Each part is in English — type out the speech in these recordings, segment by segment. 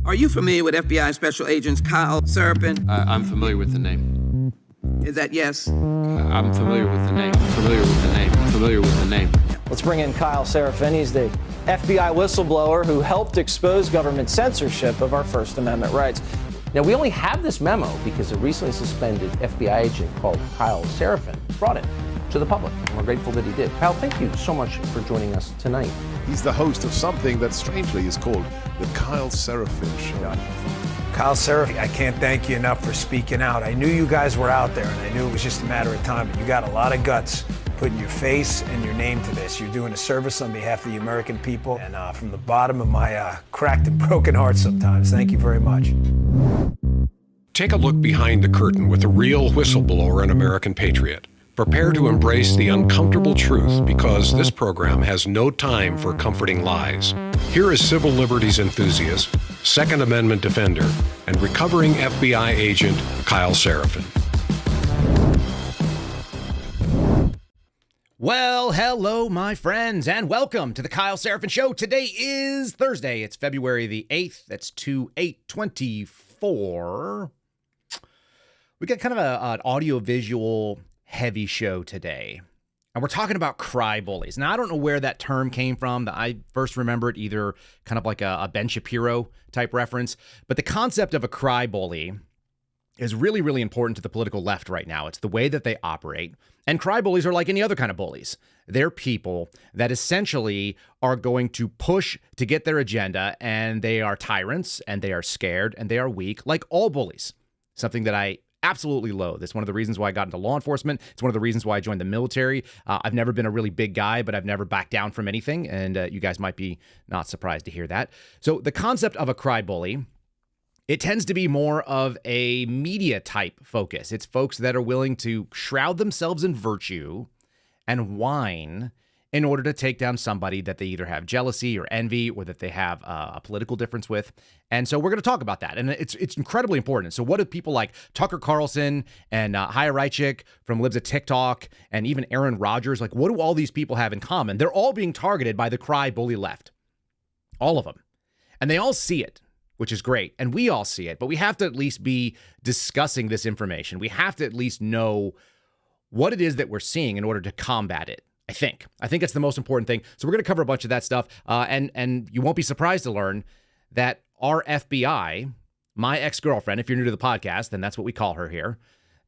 Are you familiar with FBI Special Agents Kyle Seraphin? I'm familiar with the name. Is that yes? I'm familiar with the name. Familiar with the name. Familiar with the name. Let's bring in Kyle Seraphin. He's the FBI whistleblower who helped expose government censorship of our First Amendment rights. Now, we only have this memo because a recently suspended FBI agent called Kyle Seraphin brought it to the public, and we're grateful that he did. Kyle, thank you so much for joining us tonight. He's the host of something that strangely is called the Kyle Seraphin Show. Kyle Seraphin, I can't thank you enough for speaking out. I knew you guys were out there, and I knew it was just a matter of time, but you got a lot of guts putting your face and your name to this. You're doing a service on behalf of the American people, and from the bottom of my cracked and broken heart sometimes, thank you very much. Take a look behind the curtain with a real whistleblower and American patriot. Prepare to embrace the uncomfortable truth because this program has no time for comforting lies. Here is civil liberties enthusiast, Second Amendment defender, and recovering FBI agent Kyle Seraphin. Well, hello, my friends, and welcome to the Kyle Seraphin Show. Today is Thursday. It's February the 8th. That's 8/2024. We got kind of an audio-visual heavy show today. And we're talking about cry bullies. Now, I don't know where that term came from. I first remember it either kind of like a Ben Shapiro type reference. But the concept of a cry bully is really, really important to the political left right now. It's the way that they operate. And cry bullies are like any other kind of bullies. They're people that essentially are going to push to get their agenda, and they are tyrants, and they are scared, and they are weak, like all bullies. Something that I absolutely loathe. It's one of the reasons why I got into law enforcement. It's one of the reasons why I joined the military. I've never been a really big guy, but I've never backed down from anything, and you guys might be not surprised to hear that. So the concept of a cry bully, it tends to be more of a media type focus. It's folks that are willing to shroud themselves in virtue and whine in order to take down somebody that they either have jealousy or envy or that they have a political difference with. And so we're going to talk about that. And it's incredibly important. So what do people like Tucker Carlson and Chaya Raichik from Libs of TikTok and even Aaron Rodgers, like what do all these people have in common? They're all being targeted by the cry bully left. All of them. And they all see it, which is great. And we all see it, but we have to at least be discussing this information. We have to at least know what it is that we're seeing in order to combat it. I think it's the most important thing. So we're going to cover a bunch of that stuff. And you won't be surprised to learn that our FBI, my ex-girlfriend, if you're new to the podcast, then that's what we call her here.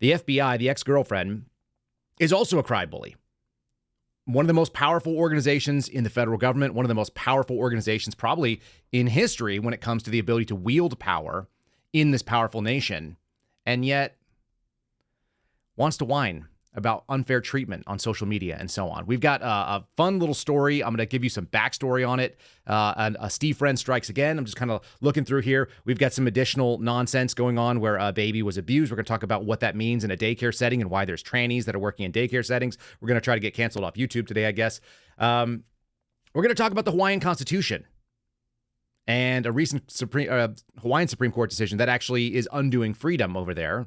The FBI, the ex-girlfriend, is also a cry bully. One of the most powerful organizations in the federal government, one of the most powerful organizations probably in history when it comes to the ability to wield power in this powerful nation, and yet wants to whine about unfair treatment on social media and so on. We've got a fun little story. I'm going to give you some backstory on it. And Steve Friend strikes again. I'm just kind of looking through here. We've got some additional nonsense going on where a baby was abused. We're going to talk about what that means in a daycare setting and why there's trannies that are working in daycare settings. We're going to try to get canceled off YouTube today, I guess. We're going to talk about the Hawaiian Constitution and a recent Hawaiian Supreme Court decision that actually is undoing freedom over there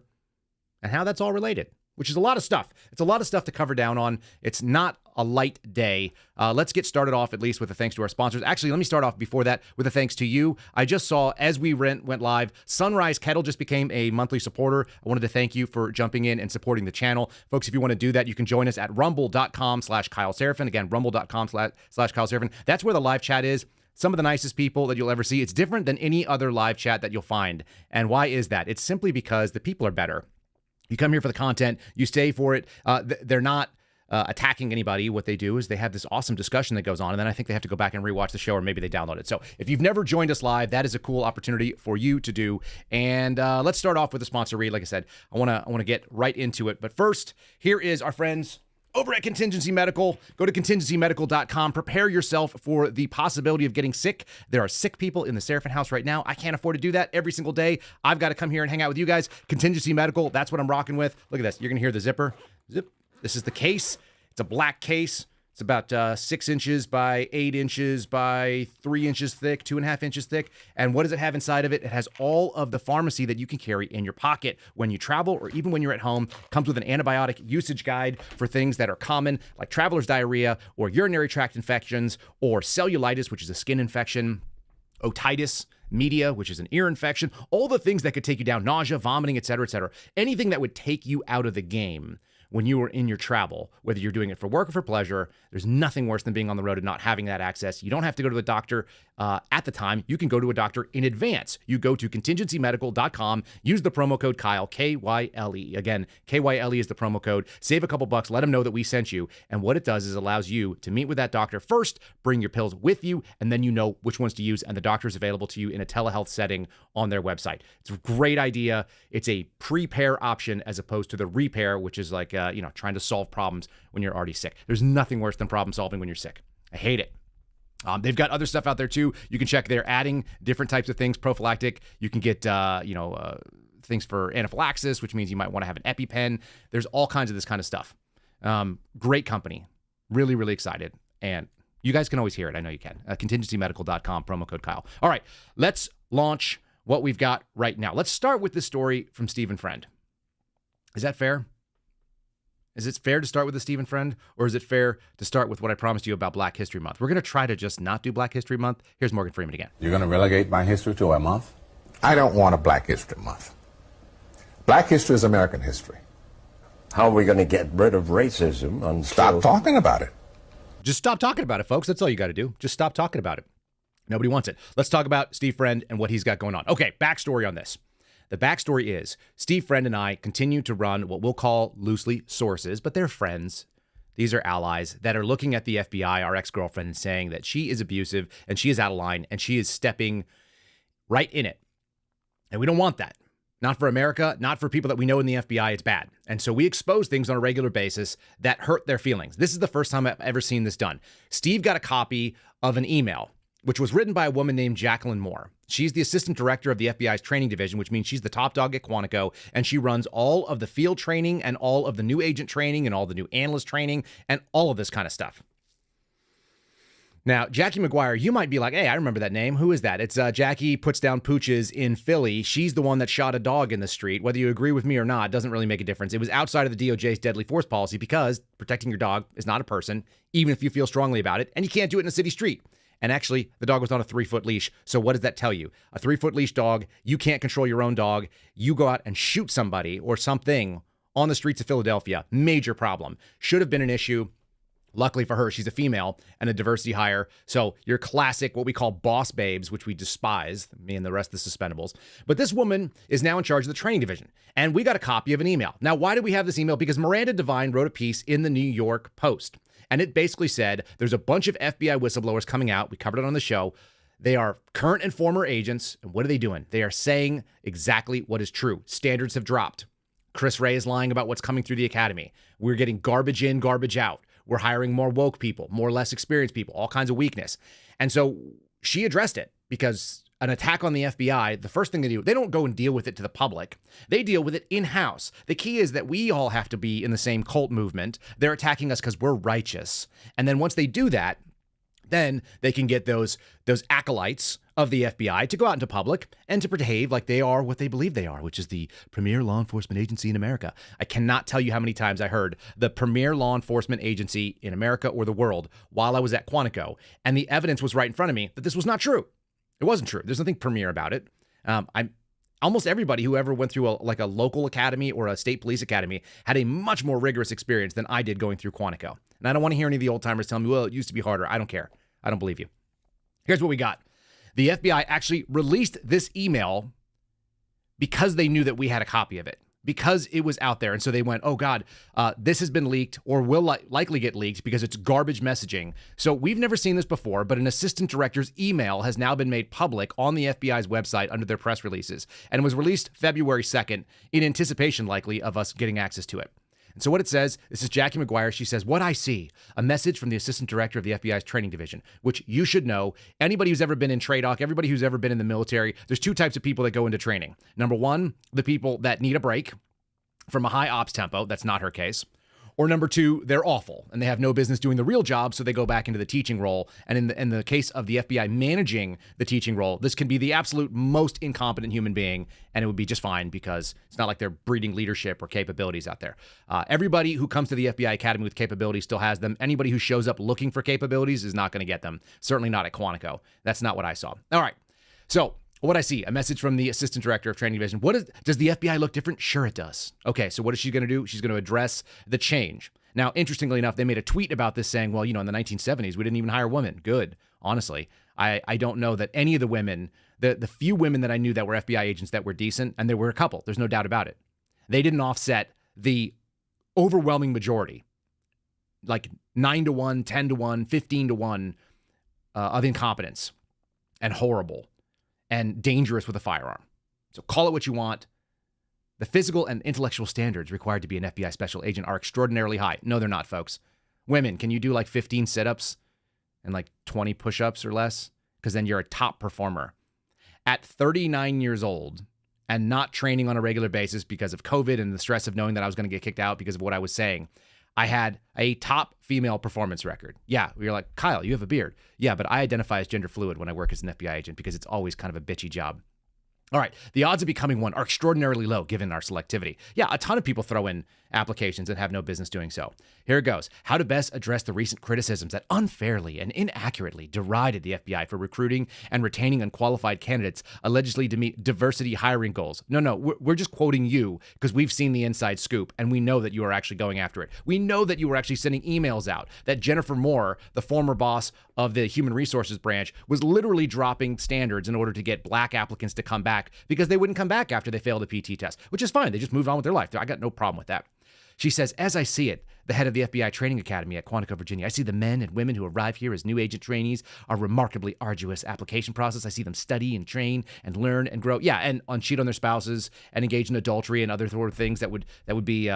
and how that's all related, which is a lot of stuff. It's a lot of stuff to cover down on. It's not a light day. Let's get started off at least with a thanks to our sponsors. Actually, let me start off before that with a thanks to you. I just saw, as we went live, Sunrise Kettle just became a monthly supporter. I wanted to thank you for jumping in and supporting the channel. Folks, if you want to do that, you can join us at rumble.com/Kyle Seraphin. Again, rumble.com/Kyle Seraphin. That's where the live chat is. Some of the nicest people that you'll ever see. It's different than any other live chat that you'll find. And why is that? It's simply because the people are better. You come here for the content, you stay for it. They're not attacking anybody. What they do is they have this awesome discussion that goes on, and then I think they have to go back and rewatch the show, or maybe they download it. So if you've never joined us live, that is a cool opportunity for you to do. And let's start off with the sponsor read. Like I said, I want to get right into it. But first, here is our friends over at Contingency Medical. Go to contingencymedical.com. Prepare yourself for the possibility of getting sick. There are sick people in the Seraphin house right now. I can't afford to do that every single day. I've got to come here and hang out with you guys. Contingency Medical, that's what I'm rocking with. Look at this. You're going to hear the zipper. Zip. This is the case. It's a black case. It's about 6 inches by 8 inches by 3 inches thick, 2.5 inches thick. And what does it have inside of it? It has all of the pharmacy that you can carry in your pocket when you travel or even when you're at home. It comes with an antibiotic usage guide for things that are common, like traveler's diarrhea or urinary tract infections or cellulitis, which is a skin infection, otitis, media, which is an ear infection, all the things that could take you down, nausea, vomiting, et cetera, anything that would take you out of the game when you were in your travel, whether you're doing it for work or for pleasure. There's nothing worse than being on the road and not having that access. You don't have to go to the doctor at the time. You can go to a doctor in advance. You go to contingencymedical.com, use the promo code Kyle, K-Y-L-E. Again, K-Y-L-E is the promo code. Save a couple bucks. Let them know that we sent you. And what it does is allows you to meet with that doctor first, bring your pills with you, and then you know which ones to use. And the doctor is available to you in a telehealth setting on their website. It's a great idea. It's a prepare option as opposed to the repair, which is like, trying to solve problems when you're already sick. There's nothing worse than problem solving when you're sick. I hate it. They've got other stuff out there too. You can check. They're adding different types of things, prophylactic. You can get, things for anaphylaxis, which means you might want to have an EpiPen. There's all kinds of this kind of stuff. Great company. Really, really excited. And you guys can always hear it. I know you can. Contingencymedical.com, promo code Kyle. All right, let's launch what we've got right now. Let's start with the story from Stephen Friend. Is that fair? Is it fair to start with the Stephen Friend, or is it fair to start with what I promised you about Black History Month? We're going to try to just not do Black History Month. Here's Morgan Freeman again. You're going to relegate my history to a month? I don't want a Black History Month. Black history is American history. How are we going to get rid of racism? Stop talking about it. Just stop talking about it, folks. That's all you got to do. Just stop talking about it. Nobody wants it. Let's talk about Steve Friend and what he's got going on. Okay, backstory on this. The backstory is Steve Friend and I continue to run what we'll call loosely sources, but they're friends. These are allies that are looking at the FBI, our ex-girlfriend, and saying that she is abusive and she is out of line and she is stepping right in it. And we don't want that. Not for America, not for people that we know in the FBI. It's bad. And so we expose things on a regular basis that hurt their feelings. This is the first time I've ever seen this done. Steve got a copy of an email, which was written by a woman named Jacqueline Moore. She's the assistant director of the FBI's training division, which means she's the top dog at Quantico, and she runs all of the field training and all of the new agent training and all the new analyst training and all of this kind of stuff. Now, Jackie McGuire, you might be like, hey, I remember that name. Who is that? It's Jackie Puts Down Pooches in Philly. She's the one that shot a dog in the street. Whether you agree with me or not, doesn't really make a difference. It was outside of the DOJ's deadly force policy because protecting your dog is not a person, even if you feel strongly about it, and you can't do it in a city street. And actually, the dog was on a 3-foot leash. So what does that tell you? A 3-foot leash dog, you can't control your own dog. You go out and shoot somebody or something on the streets of Philadelphia. Major problem. Should have been an issue. Luckily for her, she's a female and a diversity hire. So your classic, what we call boss babes, which we despise, me and the rest of the suspendables. But this woman is now in charge of the training division. And we got a copy of an email. Now, why did we have this email? Because Miranda Devine wrote a piece in the New York Post. And it basically said there's a bunch of FBI whistleblowers coming out. We covered it on the show. They are current and former agents. And what are they doing? They are saying exactly what is true. Standards have dropped. Chris Wray is lying about what's coming through the academy. We're getting garbage in, garbage out. We're hiring more woke people, more less experienced people, all kinds of weakness. And so she addressed it because an attack on the FBI, the first thing they do, they don't go and deal with it to the public. They deal with it in-house. The key is that we all have to be in the same cult movement. They're attacking us because we're righteous. And then once they do that, then they can get those acolytes of the FBI to go out into public and to behave like they are what they believe they are, which is the premier law enforcement agency in America. I cannot tell you how many times I heard the premier law enforcement agency in America or the world while I was at Quantico, and the evidence was right in front of me that this was not true. It wasn't true. There's nothing premier about it. Almost everybody who ever went through a local academy or a state police academy had a much more rigorous experience than I did going through Quantico. And I don't want to hear any of the old timers tell me, well, it used to be harder. I don't care. I don't believe you. Here's what we got. The FBI actually released this email because they knew that we had a copy of it, because it was out there. And so they went, oh God, this has been leaked or will likely get leaked because it's garbage messaging. So we've never seen this before, but an assistant director's email has now been made public on the FBI's website under their press releases, and was released February 2nd in anticipation likely of us getting access to it. And so what it says, this is Jackie McGuire. She says, what I see, a message from the assistant director of the FBI's training division, which you should know. Anybody who's ever been in TRADOC, everybody who's ever been in the military, there's two types of people that go into training. Number one, the people that need a break from a high ops tempo. That's not her case. Or number two, they're awful and they have no business doing the real job, so they go back into the teaching role. And in the case of the FBI managing the teaching role, this can be the absolute most incompetent human being, and it would be just fine because it's not like they're breeding leadership or capabilities out there. Everybody who comes to the FBI Academy with capabilities still has them. Anybody who shows up looking for capabilities is not going to get them. Certainly not at Quantico. That's not what I saw. All right. So what I see, a message from the assistant director of training division. Does the FBI look different? Sure it does. Okay, so what is she going to do? She's going to address the change. Now, interestingly enough, they made a tweet about this saying, well, in the 1970s, we didn't even hire women. Good. Honestly, I don't know that any of the women, the few women that I knew that were FBI agents that were decent, and there were a couple, there's no doubt about it. They didn't offset the overwhelming majority, like 9-1, 10-1, 15-1 of incompetence and horrible and dangerous with a firearm. So call it what you want. The physical and intellectual standards required to be an FBI special agent are extraordinarily high. No, they're not, folks. Women, can you do like 15 sit-ups and like 20 push-ups or less? Because then you're a top performer. At 39 years old and not training on a regular basis because of COVID and the stress of knowing that I was going to get kicked out because of what I was saying, I had a top female performance record. Yeah, you're like, Kyle, you have a beard. Yeah, but I identify as gender fluid when I work as an FBI agent because it's always kind of a bitchy job. All right, the odds of becoming one are extraordinarily low given our selectivity. Yeah, a ton of people throw in applications and have no business doing so. Here it goes. How to best address the recent criticisms that unfairly and inaccurately derided the FBI for recruiting and retaining unqualified candidates allegedly to meet diversity hiring goals. No, we're just quoting you because we've seen the inside scoop and we know that you are actually going after it. We know that you were actually sending emails out, that Jennifer Moore, the former boss of the Human Resources branch, was literally dropping standards in order to get black applicants to come back because they wouldn't come back after they failed a PT test, which is fine. They just moved on with their life. I got no problem with that. She says, as I see it, the head of the FBI Training Academy at Quantico, Virginia, I see the men and women who arrive here as new agent trainees are remarkably arduous application process. I see them study and train and learn and grow. Yeah, and cheat on their spouses and engage in adultery and other sort of things that would be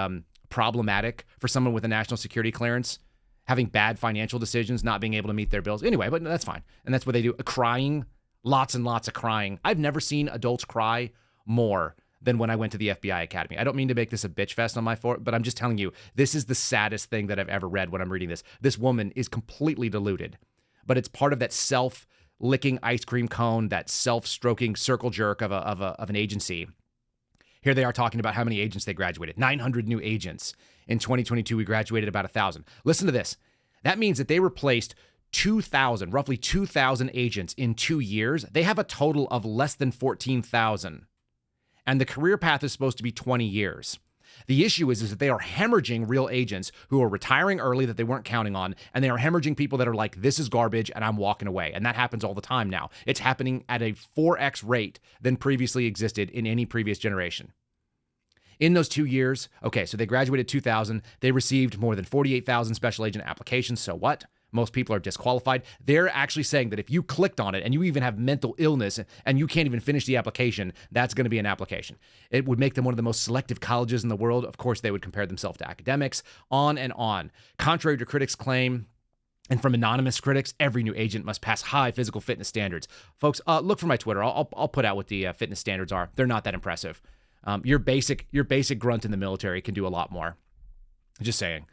problematic for someone with a national security clearance, having bad financial decisions, not being able to meet their bills. Anyway, but that's fine. And that's what they do. Crying, lots and lots of crying. I've never seen adults cry more than when I went to the FBI Academy. I don't mean to make this a bitch fest on my fort, but I'm just telling you, this is the saddest thing that I've ever read when I'm reading this. This woman is completely deluded, but it's part of that self-licking ice cream cone, that self-stroking circle jerk of an agency. Here they are talking about how many agents they graduated. 900 new agents. In 2022, we graduated about 1,000. Listen to this. That means that they replaced roughly 2,000 agents in 2 years. They have a total of less than 14,000. And the career path is supposed to be 20 years. The issue is that they are hemorrhaging real agents who are retiring early that they weren't counting on, and they are hemorrhaging people that are like, this is garbage and I'm walking away. And that happens all the time now. It's happening at a 4x rate than previously existed in any previous generation. In those 2 years, okay, so they graduated 2,000. They received more than 48,000 special agent applications. So what? Most people are disqualified. They're actually saying that if you clicked on it and you even have mental illness and you can't even finish the application, that's going to be an application. It would make them one of the most selective colleges in the world. Of course, they would compare themselves to academics, on and on. Contrary to critics' claim, and from anonymous critics, every new agent must pass high physical fitness standards. Folks, look for my Twitter. I'll put out what the fitness standards are. They're not that impressive. Your basic grunt in the military can do a lot more. Just saying.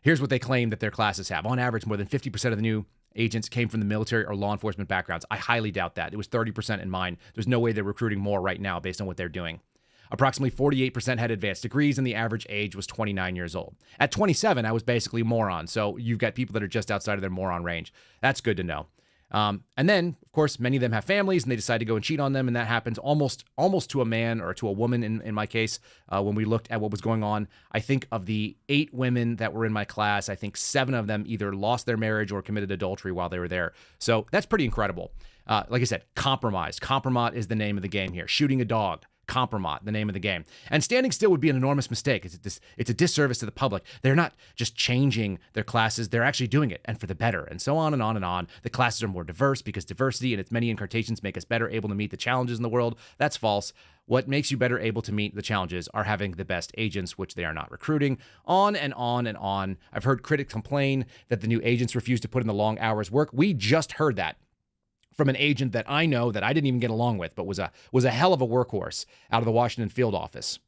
Here's what they claim that their classes have. On average, more than 50% of the new agents came from the military or law enforcement backgrounds. I highly doubt that. It was 30% in mine. There's no way they're recruiting more right now based on what they're doing. Approximately 48% had advanced degrees, and the average age was 29 years old. At 27, I was basically moron. So you've got people that are just outside of their moron range. That's good to know. And then, of course, many of them have families and they decide to go and cheat on them. And that happens almost to a man or to a woman in my case. When we looked at what was going on, I think of the 8 women that were in my class, I think 7 of them either lost their marriage or committed adultery while they were there. So that's pretty incredible. Like I said, compromised. Compromat is the name of the game here. Shooting a dog. Compromat, the name of the game. And standing still would be an enormous mistake. It's a disservice to the public. They're not just changing their classes, they're actually doing it, and for the better, and so on and on and on. The classes are more diverse because diversity and its many incarnations make us better able to meet the challenges in the world. That's false. What makes you better able to meet the challenges are having the best agents, which they are not recruiting. On and on and on. I've heard critics complain that the new agents refuse to put in the long hours work. We just heard that from an agent that I know that I didn't even get along with, but was a hell of a workhorse out of the Washington field office.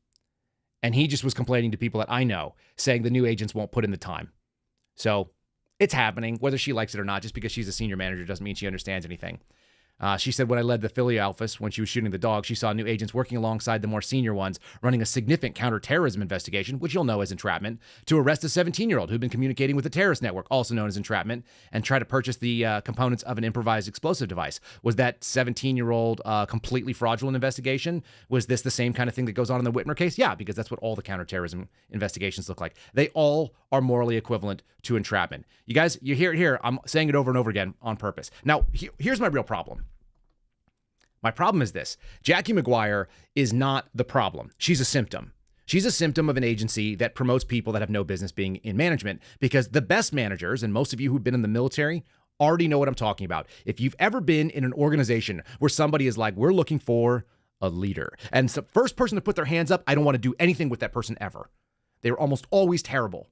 And he just was complaining to people that I know, saying the new agents won't put in the time. So it's happening, whether she likes it or not. Just because she's a senior manager doesn't mean she understands anything. She said, when I led the Philly office when she was shooting the dog, she saw new agents working alongside the more senior ones, running a significant counterterrorism investigation, which you'll know as entrapment, to arrest a 17-year-old who'd been communicating with a terrorist network, also known as entrapment, and try to purchase the components of an improvised explosive device. Was that 17-year-old completely fraudulent investigation? Was this the same kind of thing that goes on in the Whitmer case? Yeah, because that's what all the counterterrorism investigations look like. They all are morally equivalent to entrapment. You guys, you hear it here. I'm saying it over and over again on purpose. Now, here's my real problem. My problem is this. Jackie McGuire is not the problem. She's a symptom. She's a symptom of an agency that promotes people that have no business being in management, because the best managers, and most of you who've been in the military already know what I'm talking about. If you've ever been in an organization where somebody is like, we're looking for a leader, and it's the first person to put their hands up, I don't want to do anything with that person ever. They're almost always terrible.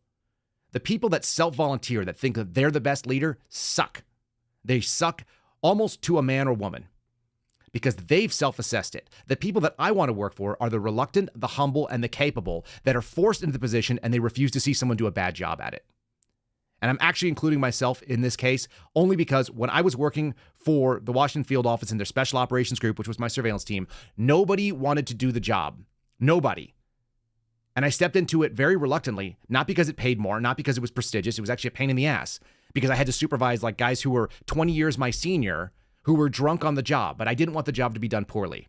The people that self-volunteer, that think that they're the best leader, suck. They suck almost to a man or woman, because they've self-assessed it. The people that I want to work for are the reluctant, the humble, and the capable that are forced into the position and they refuse to see someone do a bad job at it. And I'm actually including myself in this case only because when I was working for the Washington field office in their special operations group, which was my surveillance team, nobody wanted to do the job. Nobody. And I stepped into it very reluctantly, not because it paid more, not because it was prestigious. It was actually a pain in the ass because I had to supervise like guys who were 20 years my senior who were drunk on the job, but I didn't want the job to be done poorly.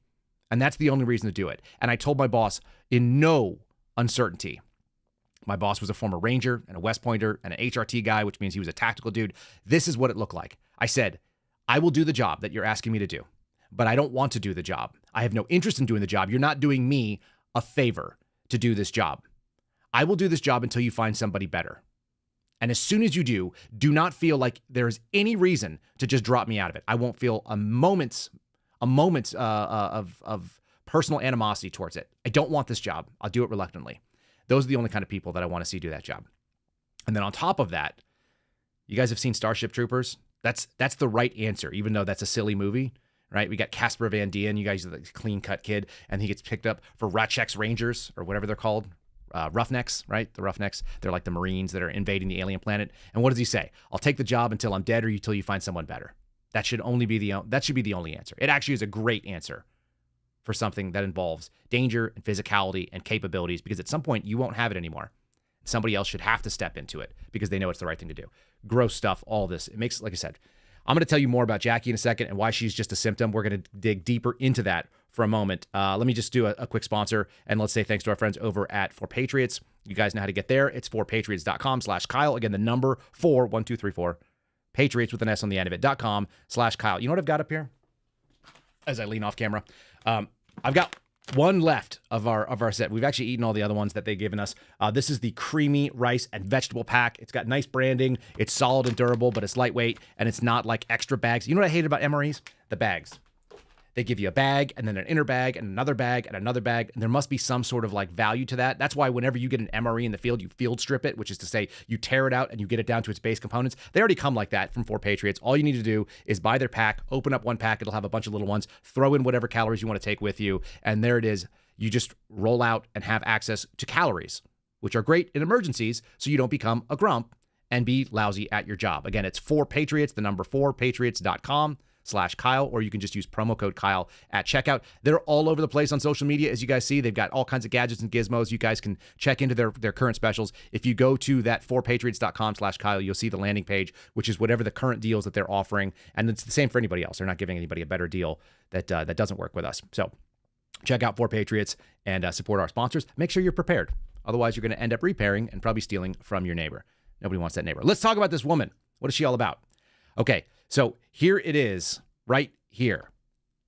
And that's the only reason to do it. And I told my boss in no uncertainty. My boss was a former Ranger and a West Pointer and an HRT guy, which means he was a tactical dude. This is what it looked like. I said, I will do the job that you're asking me to do, but I don't want to do the job. I have no interest in doing the job. You're not doing me a favor to do this job. I will do this job until you find somebody better. And as soon as you do, do not feel like there's any reason to just drop me out of it. I won't feel a moment's of personal animosity towards it. I don't want this job. I'll do it reluctantly. Those are the only kind of people that I want to see do that job. And then on top of that, you guys have seen Starship Troopers. That's the right answer, even though that's a silly movie, right? We got Casper Van Dien. You guys are the clean-cut kid, and he gets picked up for Raichik's Rangers, or whatever they're called. Roughnecks, right? The Roughnecks. They're like the Marines that are invading the alien planet. And what does he say? I'll take the job until I'm dead or until you find someone better. That should be the only answer. It actually is a great answer for something that involves danger and physicality and capabilities, because at some point you won't have it anymore. Somebody else should have to step into it because they know it's the right thing to do. Gross stuff, all this. It makes, like I said, I'm going to tell you more about Jackie in a second and why she's just a symptom. We're going to dig deeper into that for a moment. Let me just do a quick sponsor, and let's say thanks to our friends over at 4Patriots. You guys know how to get there. It's 4patriots.com/Kyle. Again, the number 41234. Patriots with an S on the end of it.com/Kyle. You know what I've got up here? As I lean off camera, I've got one left of our set. We've actually eaten all the other ones that they've given us. This is the creamy rice and vegetable pack. It's got nice branding. It's solid and durable, but it's lightweight, and it's not like extra bags. You know what I hate about MREs? The bags. They give you a bag and then an inner bag and another bag and another bag. And there must be some sort of like value to that. That's why whenever you get an MRE in the field, you field strip it, which is to say you tear it out and you get it down to its base components. They already come like that from 4Patriots. All you need to do is buy their pack, open up one pack. It'll have a bunch of little ones, throw in whatever calories you want to take with you. And there it is. You just roll out and have access to calories, which are great in emergencies. So you don't become a grump and be lousy at your job. Again, it's 4Patriots, the number 4patriots.com/Kyle, or you can just use promo code Kyle at checkout. They're all over the place on social media. As you guys see, they've got all kinds of gadgets and gizmos. You guys can check into their current specials. If you go to that 4patriots.com/Kyle, you'll see the landing page, which is whatever the current deals that they're offering. And it's the same for anybody else. They're not giving anybody a better deal that doesn't work with us. So check out 4Patriots and support our sponsors. Make sure you're prepared. Otherwise, you're going to end up repairing and probably stealing from your neighbor. Nobody wants that neighbor. Let's talk about this woman. What is she all about? Okay, so here it is, right here.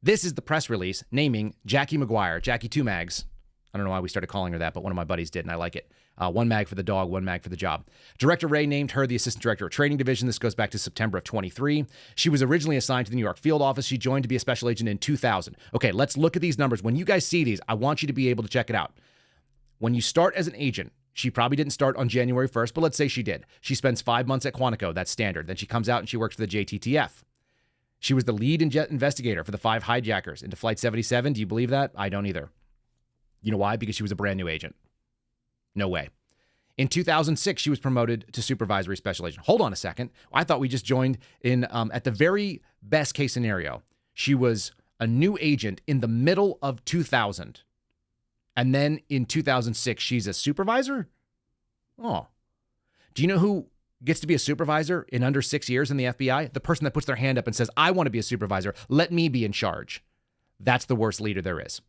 This is the press release naming Jackie McGuire, Jackie 2 Mags. I don't know why we started calling her that, but one of my buddies did, and I like it. One mag for the dog, one mag for the job. Director Ray named her the Assistant Director of Training Division. This goes back to September of 23. She was originally assigned to the New York field office. She joined to be a special agent in 2000. Okay, let's look at these numbers. When you guys see these, I want you to be able to check it out. When you start as an agent, she probably didn't start on January 1st, but let's say she did. She spends 5 months at Quantico. That's standard. Then she comes out and she works for the JTTF. She was the lead investigator for the 5 hijackers into Flight 77. Do you believe that? I don't either. You know why? Because she was a brand new agent. No way. In 2006, she was promoted to supervisory special agent. Hold on a second. I thought we just joined in at the very best case scenario. She was a new agent in the middle of 2000. And then in 2006, she's a supervisor? Oh. Do you know who gets to be a supervisor in under 6 years in the FBI? The person that puts their hand up and says, I want to be a supervisor. Let me be in charge. That's the worst leader there is.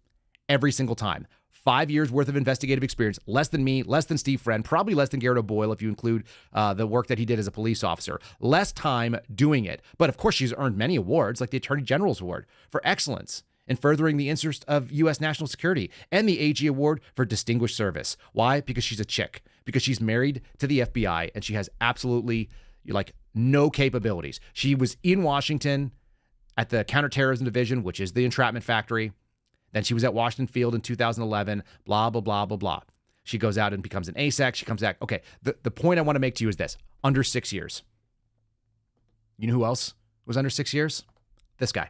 Every single time. 5 years worth of investigative experience, less than me, less than Steve Friend, probably less than Garrett O'Boyle if you include the work that he did as a police officer. Less time doing it. But of course, she's earned many awards, like the Attorney General's Award for excellence in furthering the interest of U.S. national security and the AG Award for distinguished service. Why? Because she's a chick. Because she's married to the FBI and she has absolutely no capabilities. She was in Washington at the Counterterrorism Division, which is the entrapment factory. Then she was at Washington Field in 2011, blah, blah, blah, blah, blah. She goes out and becomes an ASAC. She comes back. Okay, the point I want to make to you is this. Under 6 years. You know who else was under 6 years? This guy,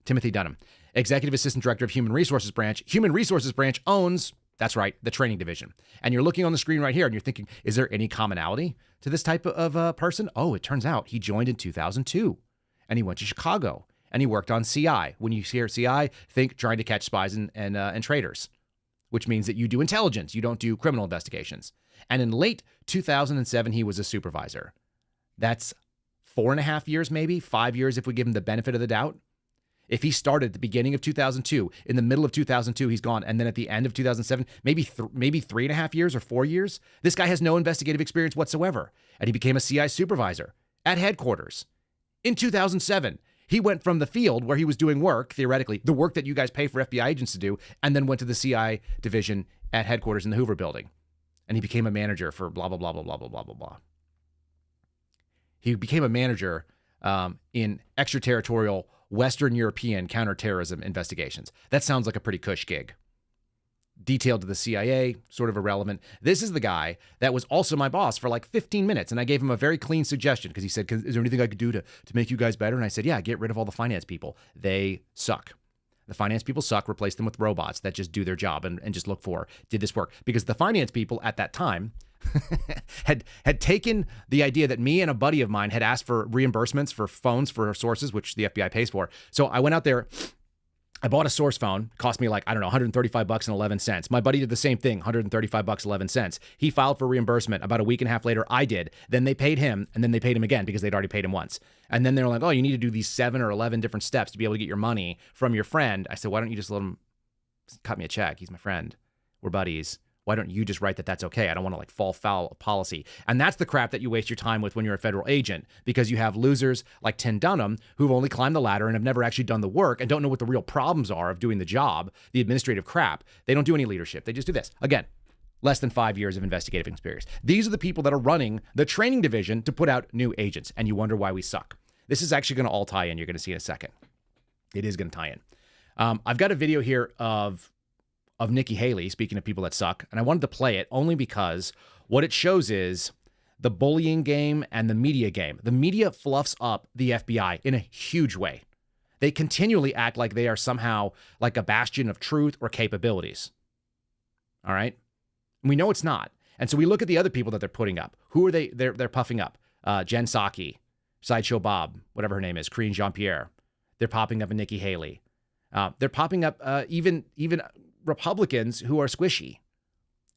Timothy Dunham, Executive Assistant Director of Human Resources Branch. Human Resources Branch owns, that's right, the Training Division. And you're looking on the screen right here and you're thinking, is there any commonality to this type of person? Oh, it turns out he joined in 2002 and he went to Chicago. And he worked on CI. When you hear CI, think trying to catch spies and traitors, which means that you do intelligence. You don't do criminal investigations. And in late 2007, he was a supervisor. That's 4.5 years, maybe 5 years if we give him the benefit of the doubt. If he started at the beginning of 2002, in the middle of 2002, he's gone. And then at the end of 2007, maybe 3.5 years or 4 years. This guy has no investigative experience whatsoever. And he became a CI supervisor at headquarters in 2007. He went from the field where he was doing work, theoretically, the work that you guys pay for FBI agents to do, and then went to the CI division at headquarters in the Hoover building. And he became a manager for blah, blah, blah, blah, blah, blah, blah, blah, blah. He became a manager in extraterritorial Western European counterterrorism investigations. That sounds like a pretty cush gig. Detailed to the CIA, sort of irrelevant. This is the guy that was also my boss for like 15 minutes. And I gave him a very clean suggestion because he said, is there anything I could do to make you guys better? And I said, yeah, get rid of all the finance people. They suck. The finance people suck. Replace them with robots that just do their job and just look for, did this work? Because the finance people at that time had taken the idea that me and a buddy of mine had asked for reimbursements for phones for sources, which the FBI pays for. So I went out there. I bought a source phone, cost me like, I don't know, $135.11. My buddy did the same thing, $135.11. He filed for reimbursement about a week and a half later. I did. Then they paid him, and then they paid him again because they'd already paid him once. And then they're like, oh, you need to do these 7 or 11 different steps to be able to get your money from your friend. I said, why don't you just let him cut me a check? He's my friend. We're buddies. Why don't you just write that that's okay? I don't want to fall foul of policy. And that's the crap that you waste your time with when you're a federal agent, because you have losers like Tim Dunham who've only climbed the ladder and have never actually done the work and don't know what the real problems are of doing the job, the administrative crap. They don't do any leadership. They just do this. Again, less than 5 years of investigative experience. These are the people that are running the training division to put out new agents. And you wonder why we suck. This is actually going to all tie in. You're going to see in a second. It is going to tie in. I've got a video here of Nikki Haley, speaking of people that suck, and I wanted to play it only because what it shows is the bullying game and the media game. The media fluffs up the FBI in a huge way. They continually act like they are somehow like a bastion of truth or capabilities. All right? And we know it's not. And so we look at the other people that they're putting up. Who are they? They're puffing up. Jen Psaki, Sideshow Bob, whatever her name is, Karine Jean-Pierre. They're popping up a Nikki Haley. They're popping up even Republicans who are squishy.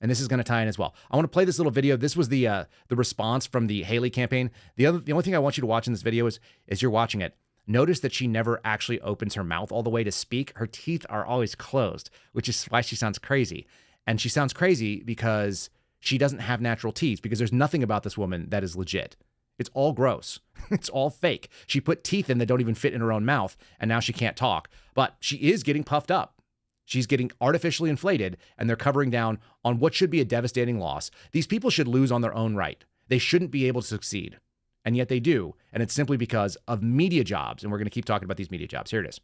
And this is going to tie in as well. I want to play this little video. This was the response from the Haley campaign. The only thing I want you to watch in this video is as you're watching it, notice that she never actually opens her mouth all the way to speak. Her teeth are always closed, which is why she sounds crazy. And she sounds crazy because she doesn't have natural teeth, because there's nothing about this woman that is legit. It's all gross. It's all fake. She put teeth in that don't even fit in her own mouth, and now she can't talk. But she is getting puffed up. She's getting artificially inflated, and they're covering down on what should be a devastating loss. These people should lose on their own right. They shouldn't be able to succeed. And yet they do. And it's simply because of media jobs. And we're going to keep talking about these media jobs. Here it is.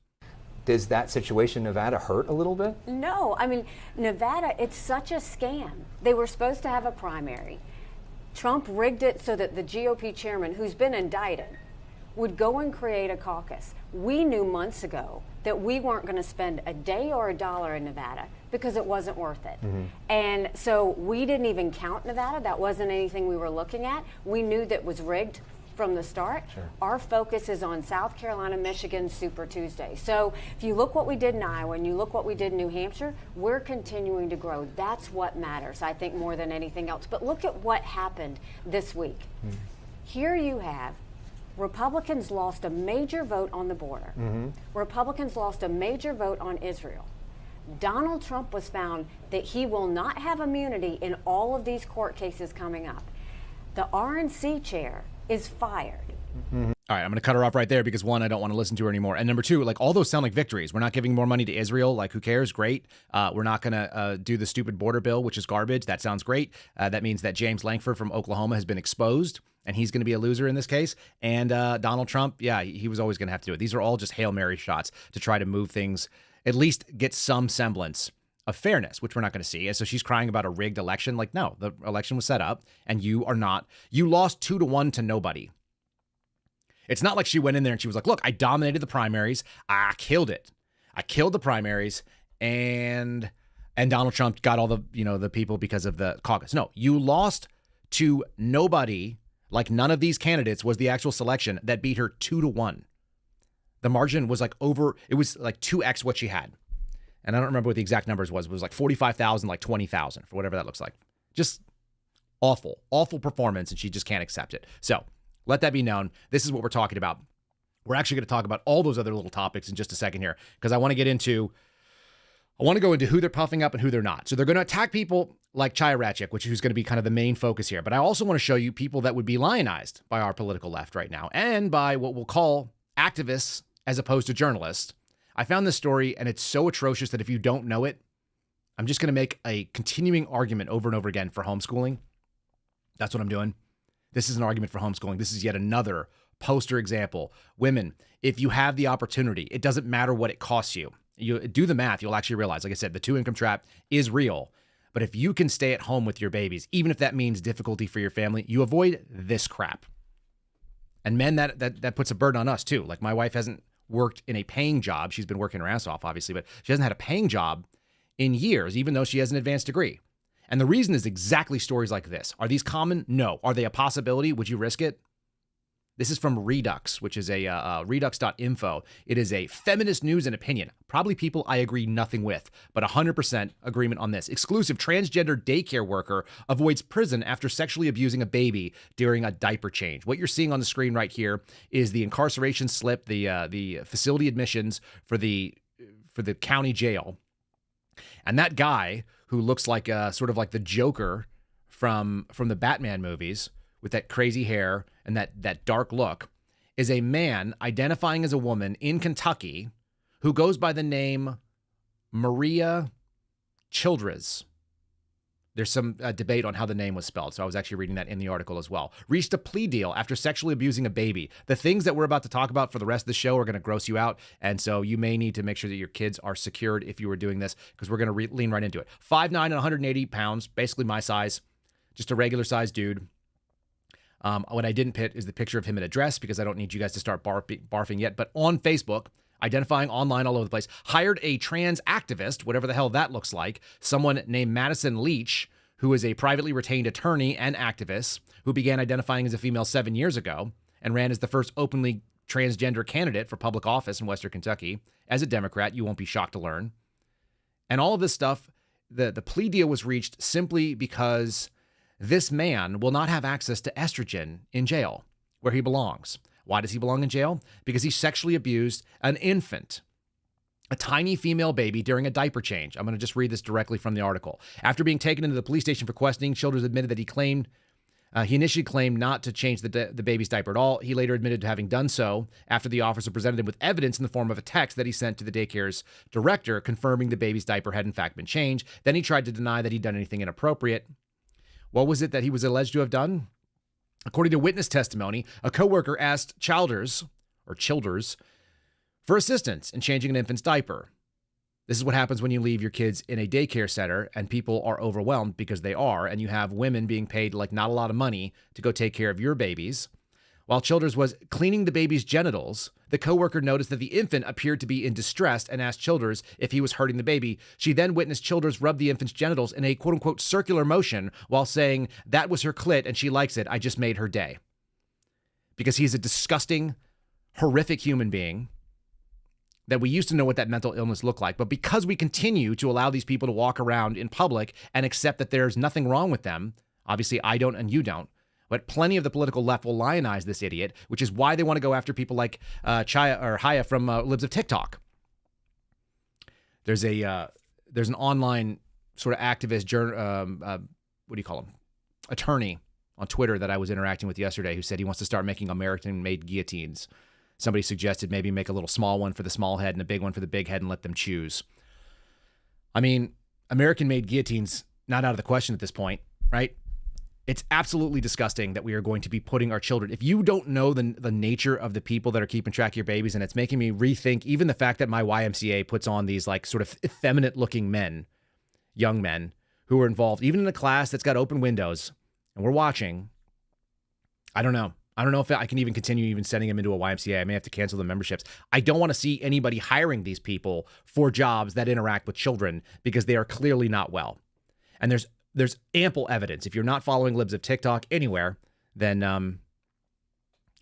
Does that situation in Nevada hurt a little bit? No. I mean, Nevada, it's such a scam. They were supposed to have a primary. Trump rigged it so that the GOP chairman, who's been indicted, would go and create a caucus. We knew months ago that we weren't going to spend a day or a dollar in Nevada because it wasn't worth it. And so we didn't even count Nevada. That wasn't anything we were looking at. We knew that was rigged from the start. Sure. Our focus is on South Carolina, Michigan, Super Tuesday. So if you look what we did in Iowa and you look what we did in New Hampshire, we're continuing to grow. That's what matters, I think, more than anything else. But look at what happened this week. Here you have Republicans lost a major vote on the border. Republicans lost a major vote on Israel. Donald Trump was found that he will not have immunity in all of these court cases coming up. The RNC chair is fired. All right, I'm going to cut her off right there because, one, I don't want to listen to her anymore. And number two, like, all those sound like victories. We're not giving more money to Israel. Like, who cares? Great. We're not going to do the stupid border bill, which is garbage. That sounds great. That means that James Lankford from Oklahoma has been exposed, and he's going to be a loser in this case. And Donald Trump, yeah, he was always going to have to do it. These are all just Hail Mary shots to try to move things, at least get some semblance of fairness, which we're not going to see. And so she's crying about a rigged election. Like, no, the election was set up, and you lost 2-1 to nobody. It's not like she went in there and she was like, look, I dominated the primaries. I killed it. I killed the primaries, and Donald Trump got all the, the people because of the caucus. No, you lost to nobody. Like, none of these candidates was the actual selection that beat her 2-1. The margin was it was like 2x what she had. And I don't remember what the exact numbers was. It was like 45,000, like 20,000, for whatever that looks like. Just awful performance, and she just can't accept it. So let that be known. This is what we're talking about. We're actually going to talk about all those other little topics in just a second here, because I want to go into who they're puffing up and who they're not. So they're going to attack people like Chaya Raichik, who's going to be kind of the main focus here. But I also want to show you people that would be lionized by our political left right now, and by what we'll call activists as opposed to journalists. I found this story, and it's so atrocious that if you don't know it, I'm just going to make a continuing argument over and over again for homeschooling. That's what I'm doing. This is an argument for homeschooling. This is yet another poster example. Women, if you have the opportunity, it doesn't matter what it costs you. You do the math, you'll actually realize, like I said, the 2-income trap is real. But if you can stay at home with your babies, even if that means difficulty for your family, you avoid this crap. And men, that puts a burden on us too. Like, my wife hasn't worked in a paying job. She's been working her ass off, obviously, but she hasn't had a paying job in years, even though she has an advanced degree. And the reason is exactly stories like this. Are these common? No. Are they a possibility? Would you risk it? This is from Redux, which is a redux.info. It is a feminist news and opinion. Probably people I agree nothing with, but 100% agreement on this. Exclusive: transgender daycare worker avoids prison after sexually abusing a baby during a diaper change. What you're seeing on the screen right here is the incarceration slip, the facility admissions for the county jail. And that guy, who looks like sort of like the Joker from the Batman movies, with that crazy hair and that dark look, is a man identifying as a woman in Kentucky who goes by the name Maria Childress. There's some debate on how the name was spelled, so I was actually reading that in the article as well. Reached a plea deal after sexually abusing a baby. The things that we're about to talk about for the rest of the show are going to gross you out, and so you may need to make sure that your kids are secured if you were doing this, because we're going to lean right into it. 5'9" and 180 pounds, basically my size, just a regular size dude. What I didn't put is the picture of him in a dress, because I don't need you guys to start barfing yet. But on Facebook, identifying online all over the place, hired a trans activist, whatever the hell that looks like, someone named Madison Leach, who is a privately retained attorney and activist, who began identifying as a female 7 years ago and ran as the first openly transgender candidate for public office in Western Kentucky. As a Democrat, you won't be shocked to learn. And all of this stuff, the plea deal was reached simply because this man will not have access to estrogen in jail, where he belongs. Why does he belong in jail? Because he sexually abused an infant, a tiny female baby, during a diaper change. I'm going to just read this directly from the article. After being taken into the police station for questioning, Childers admitted that he initially claimed not to change the baby's diaper at all. He later admitted to having done so after the officer presented him with evidence in the form of a text that he sent to the daycare's director confirming the baby's diaper had in fact been changed. Then he tried to deny that he'd done anything inappropriate. What was it that he was alleged to have done? According to witness testimony, a coworker asked Childers for assistance in changing an infant's diaper. This is what happens when you leave your kids in a daycare center and people are overwhelmed, because they are, and you have women being paid like not a lot of money to go take care of your babies. While Childers was cleaning the baby's genitals, the coworker noticed that the infant appeared to be in distress and asked Childers if he was hurting the baby. She then witnessed Childers rub the infant's genitals in a quote-unquote circular motion while saying that was her clit and she likes it. I just made her day. because he's a disgusting, horrific human being that we used to know what that mental illness looked like. But because we continue to allow these people to walk around in public and accept that there's nothing wrong with them, obviously I don't and you don't, but plenty of the political left will lionize this idiot, which is why they want to go after people like Chaya from Libs of TikTok. There's an online sort of activist, what do you call him? Attorney on Twitter that I was interacting with yesterday who said he wants to start making American-made guillotines. Somebody suggested maybe make a little small one for the small head and a big one for the big head and let them choose. I mean, American-made guillotines, not out of the question at this point, right? It's absolutely disgusting that we are going to be putting our children. If you don't know the nature of the people that are keeping track of your babies, and it's making me rethink even the fact that my YMCA puts on these like sort of effeminate-looking men, young men, who are involved, even in a class that's got open windows, and we're watching. I don't know. I don't know if I can even continue even sending them into a YMCA. I may have to cancel the memberships. I don't want to see anybody hiring these people for jobs that interact with children because they are clearly not well. And there's ample evidence. If you're not following Libs of TikTok anywhere, then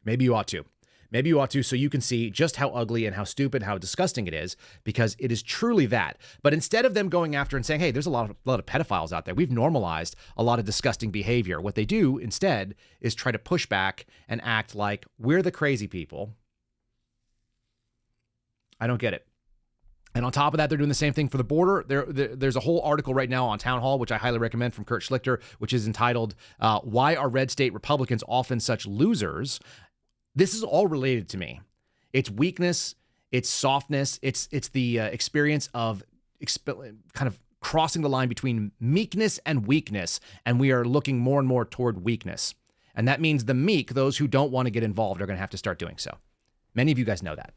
maybe you ought to. Maybe you ought to, so you can see just how ugly and how stupid, how disgusting it is, because it is truly that. But instead of them going after and saying, hey, there's a lot of pedophiles out there, we've normalized a lot of disgusting behavior. What they do instead is try to push back and act like we're the crazy people. I don't get it. And on top of that, they're doing the same thing for the border. There's a whole article right now on Town Hall, which I highly recommend, from Kurt Schlichter, which is entitled, Why Are Red State Republicans Often Such Losers? This is all related to me. It's weakness, it's softness, it's the experience of kind of crossing the line between meekness and weakness, and we are looking more and more toward weakness. And that means the meek, those who don't want to get involved, are going to have to start doing so. Many of you guys know that.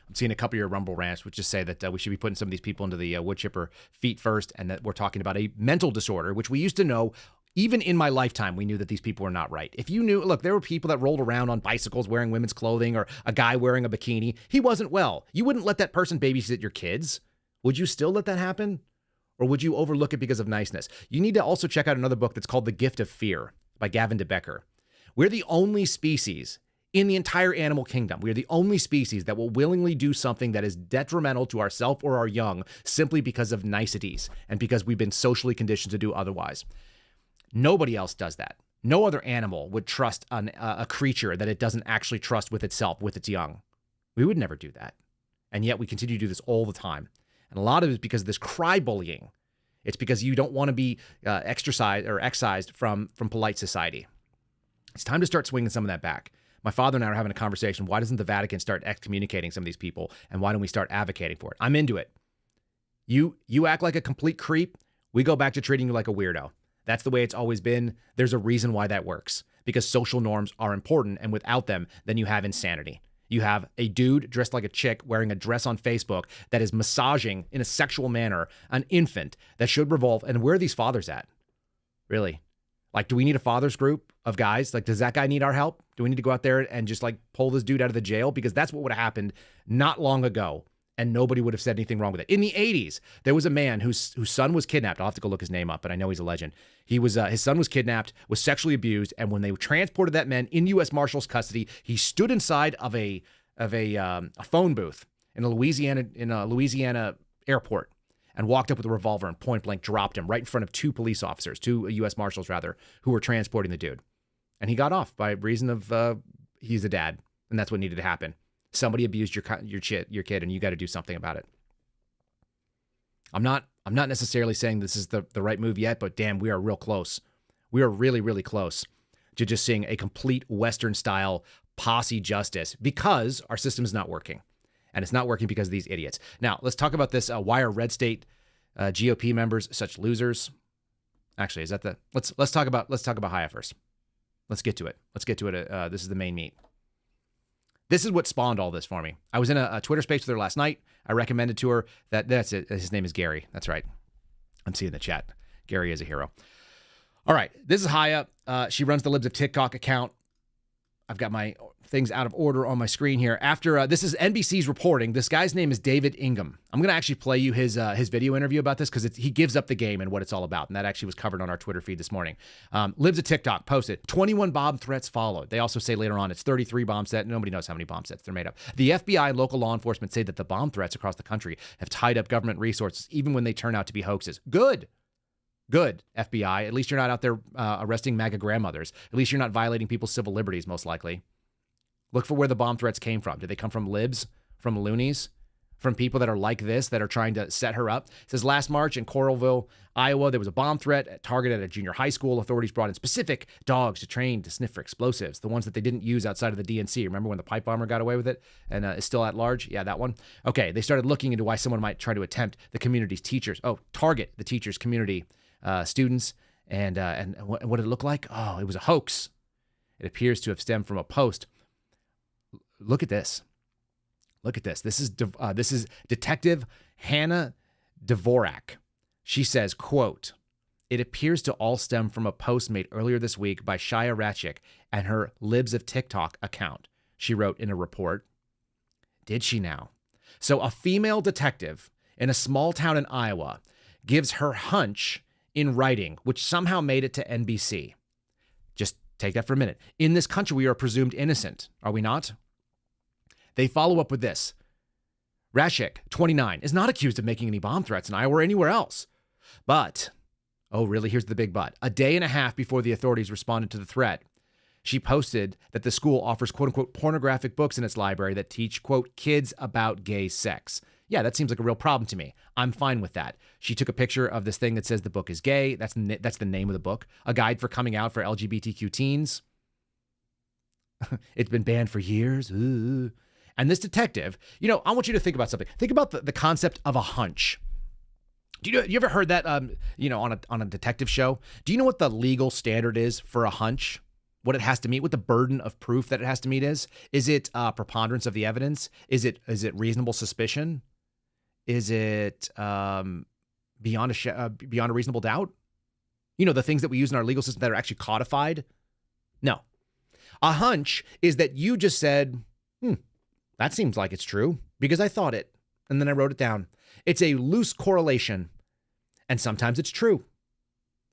I'm seeing a couple of your Rumble rants which just say that we should be putting some of these people into the wood chipper feet first, and that we're talking about a mental disorder, which we used to know. Even in my lifetime, we knew that these people were not right. If you knew, look, there were people that rolled around on bicycles wearing women's clothing, or a guy wearing a bikini. He wasn't well. You wouldn't let that person babysit your kids. Would you still let that happen? Or would you overlook it because of niceness? You need to also check out another book that's called The Gift of Fear by Gavin de Becker. We're the only species in the entire animal kingdom. We're the only species that will willingly do something that is detrimental to ourselves or our young simply because of niceties and because we've been socially conditioned to do otherwise. Nobody else does that. No other animal would trust a creature that it doesn't actually trust with itself, with its young. We would never do that. And yet we continue to do this all the time. And a lot of it is because of this cry bullying. It's because you don't want to be excised from polite society. It's time to start swinging some of that back. My father and I are having a conversation. Why doesn't the Vatican start excommunicating some of these people? And why don't we start advocating for it? I'm into it. You act like a complete creep. We go back to treating you like a weirdo. That's the way it's always been. There's a reason why that works, because social norms are important, and without them, then you have insanity. You have a dude dressed like a chick wearing a dress on Facebook that is massaging in a sexual manner an infant that should revolve. And where are these fathers at? Really? Like, do we need a fathers group of guys? Like, does that guy need our help? Do we need to go out there and just like pull this dude out of the jail? Because that's what would have happened not long ago. And nobody would have said anything wrong with it. In the 80s, there was a man whose son was kidnapped. I'll have to go look his name up, but I know he's a legend. He was his son was kidnapped, was sexually abused, and when they transported that man in U.S. Marshals custody, he stood inside of a phone booth in a Louisiana airport and walked up with a revolver and point blank dropped him right in front of two U.S. Marshals who were transporting the dude. And he got off by reason of he's a dad, and that's what needed to happen. Somebody abused your kid, and you got to do something about it. I'm not necessarily saying this is the right move yet, but damn, we are real close. We are really, really close to just seeing a complete Western-style posse justice because our system is not working, and it's not working because of these idiots. Now, let's talk about this. Why are red state GOP members such losers? Actually, is that the? Let's talk about Chaya first. Let's get to it. This is the main meat. This is what spawned all this for me. I was in a Twitter space with her last night. I recommended to her that's it. His name is Gary. That's right. I'm seeing the chat. Gary is a hero. All right. This is Chaya. She runs the Libs of TikTok account. I've got my things out of order on my screen here. After this is NBC's reporting. This guy's name is David Ingham. I'm going to actually play you his video interview about this because he gives up the game and what it's all about. And that actually was covered on our Twitter feed this morning. Libs of TikTok posted 21 bomb threats followed. They also say later on it's 33 bomb sets. Nobody knows how many bomb sets they're made of. The FBI and local law enforcement say that the bomb threats across the country have tied up government resources, even when they turn out to be hoaxes. Good, FBI. At least you're not out there arresting MAGA grandmothers. At least you're not violating people's civil liberties, most likely. Look for where the bomb threats came from. Did they come from libs, from loonies, from people that are like this, that are trying to set her up? It says last March in Coralville, Iowa, there was a bomb threat targeted at a junior high school. Authorities brought in specific dogs to train to sniff for explosives, the ones that they didn't use outside of the DNC. Remember when the pipe bomber got away with it and is still at large? Yeah, that one. Okay, they started looking into why someone might try to attempt the community's teachers. Oh, target the teachers' community students. And what did it look like? Oh, it was a hoax. It appears to have stemmed from a post. Look at this. Look at this. This is Detective Hannah Dvorak. She says, quote, "It appears to all stem from a post made earlier this week by Chaya Raichik and her Libs of TikTok account," she wrote in a report. Did she now? So a female detective in a small town in Iowa gives her hunch in writing, which somehow made it to NBC. Just take that for a minute. In this country, we are presumed innocent, are we not? They follow up with this. Raichik, 29, is not accused of making any bomb threats in Iowa or anywhere else. But, oh really, here's the big but. A day and a half before the authorities responded to the threat, she posted that the school offers quote-unquote pornographic books in its library that teach, quote, kids about gay sex. Yeah, that seems like a real problem to me. I'm fine with that. She took a picture of this thing that says the book is gay. That's the name of the book. A guide for coming out for LGBTQ teens. It's been banned for years. Ooh. And this detective, I want you to think about something. Think about the concept of a hunch. You ever heard that, on a detective show? Do you know what the legal standard is for a hunch? What it has to meet, what the burden of proof that it has to meet is? Is it preponderance of the evidence? Is it reasonable suspicion? Is it beyond a reasonable doubt? The things that we use in our legal system that are actually codified? No. A hunch is that you just said, that seems like it's true because I thought it, and then I wrote it down. It's a loose correlation, and sometimes it's true,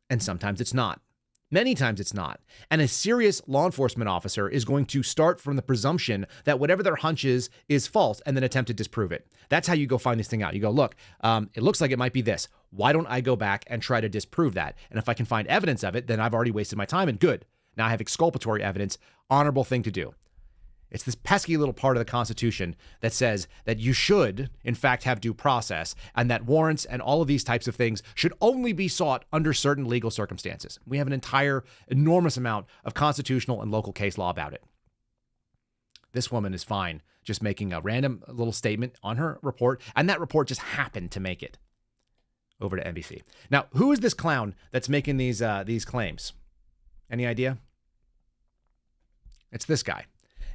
and sometimes it's not. Many times it's not. And a serious law enforcement officer is going to start from the presumption that whatever their hunch is false and then attempt to disprove it. That's how you go find this thing out. You go, look, it looks like it might be this. Why don't I go back and try to disprove that? And if I can find evidence of it, then I've already wasted my time and good. Now I have exculpatory evidence, honorable thing to do. It's this pesky little part of the Constitution that says that you should, in fact, have due process and that warrants and all of these types of things should only be sought under certain legal circumstances. We have an entire enormous amount of constitutional and local case law about it. This woman is fine just making a random little statement on her report, and that report just happened to make it over to NBC. Now, who is this clown that's making these claims? Any idea? It's this guy.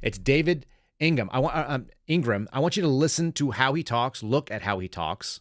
It's David Ingham. Ingram. I want you to listen to how he talks, look at how he talks.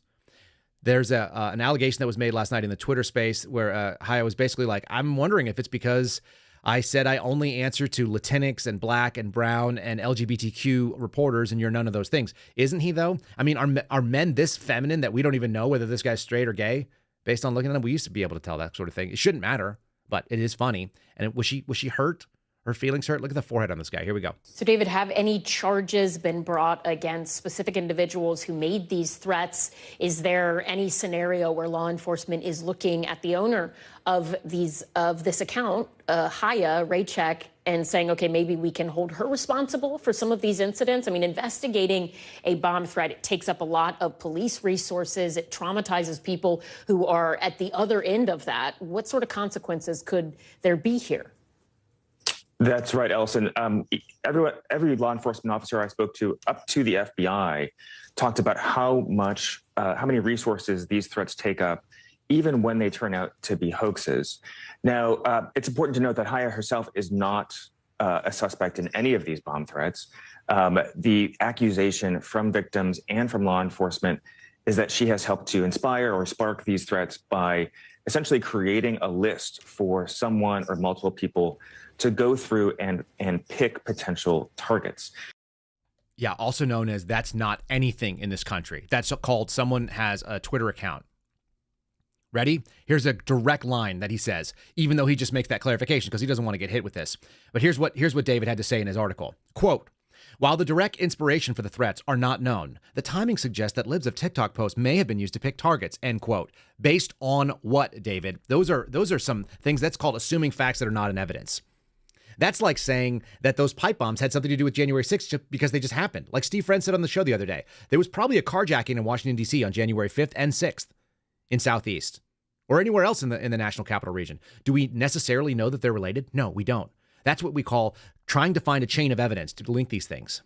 There's an allegation that was made last night in the Twitter space where Chaya was basically like, I'm wondering if it's because I said I only answer to Latinx and black and brown and LGBTQ reporters and you're none of those things. Isn't he, though? I mean, are men this feminine that we don't even know whether this guy's straight or gay based on looking at them? We used to be able to tell that sort of thing. It shouldn't matter, but it is funny. And was she hurt? Her feelings hurt? Look at the forehead on this guy. Here we go. So, David, have any charges been brought against specific individuals who made these threats? Is there any scenario where law enforcement is looking at the owner of this account, Chaya Raichik, and saying, okay, maybe we can hold her responsible for some of these incidents? I mean, investigating a bomb threat, it takes up a lot of police resources. It traumatizes people who are at the other end of that. What sort of consequences could there be here? That's right, Ellison. Every law enforcement officer I spoke to, up to the FBI, talked about how many resources these threats take up, even when they turn out to be hoaxes. Now, it's important to note that Chaya herself is not a suspect in any of these bomb threats. The accusation from victims and from law enforcement is that she has helped to inspire or spark these threats by essentially creating a list for someone or multiple people to go through and pick potential targets. Yeah, also known as that's not anything in this country. That's called someone has a Twitter account. Ready? Here's a direct line that he says, even though he just makes that clarification because he doesn't want to get hit with this. But here's what David had to say in his article. Quote, while the direct inspiration for the threats are not known, the timing suggests that libs of TikTok posts may have been used to pick targets, end quote. Based on what, David? Those are some things that's called assuming facts that are not in evidence. That's like saying that those pipe bombs had something to do with January 6th just because they just happened. Like Steve Friend said on the show the other day, there was probably a carjacking in Washington, D.C. on January 5th and 6th in Southeast or anywhere else in the national capital region. Do we necessarily know that they're related? No, we don't. That's what we call trying to find a chain of evidence to link these things.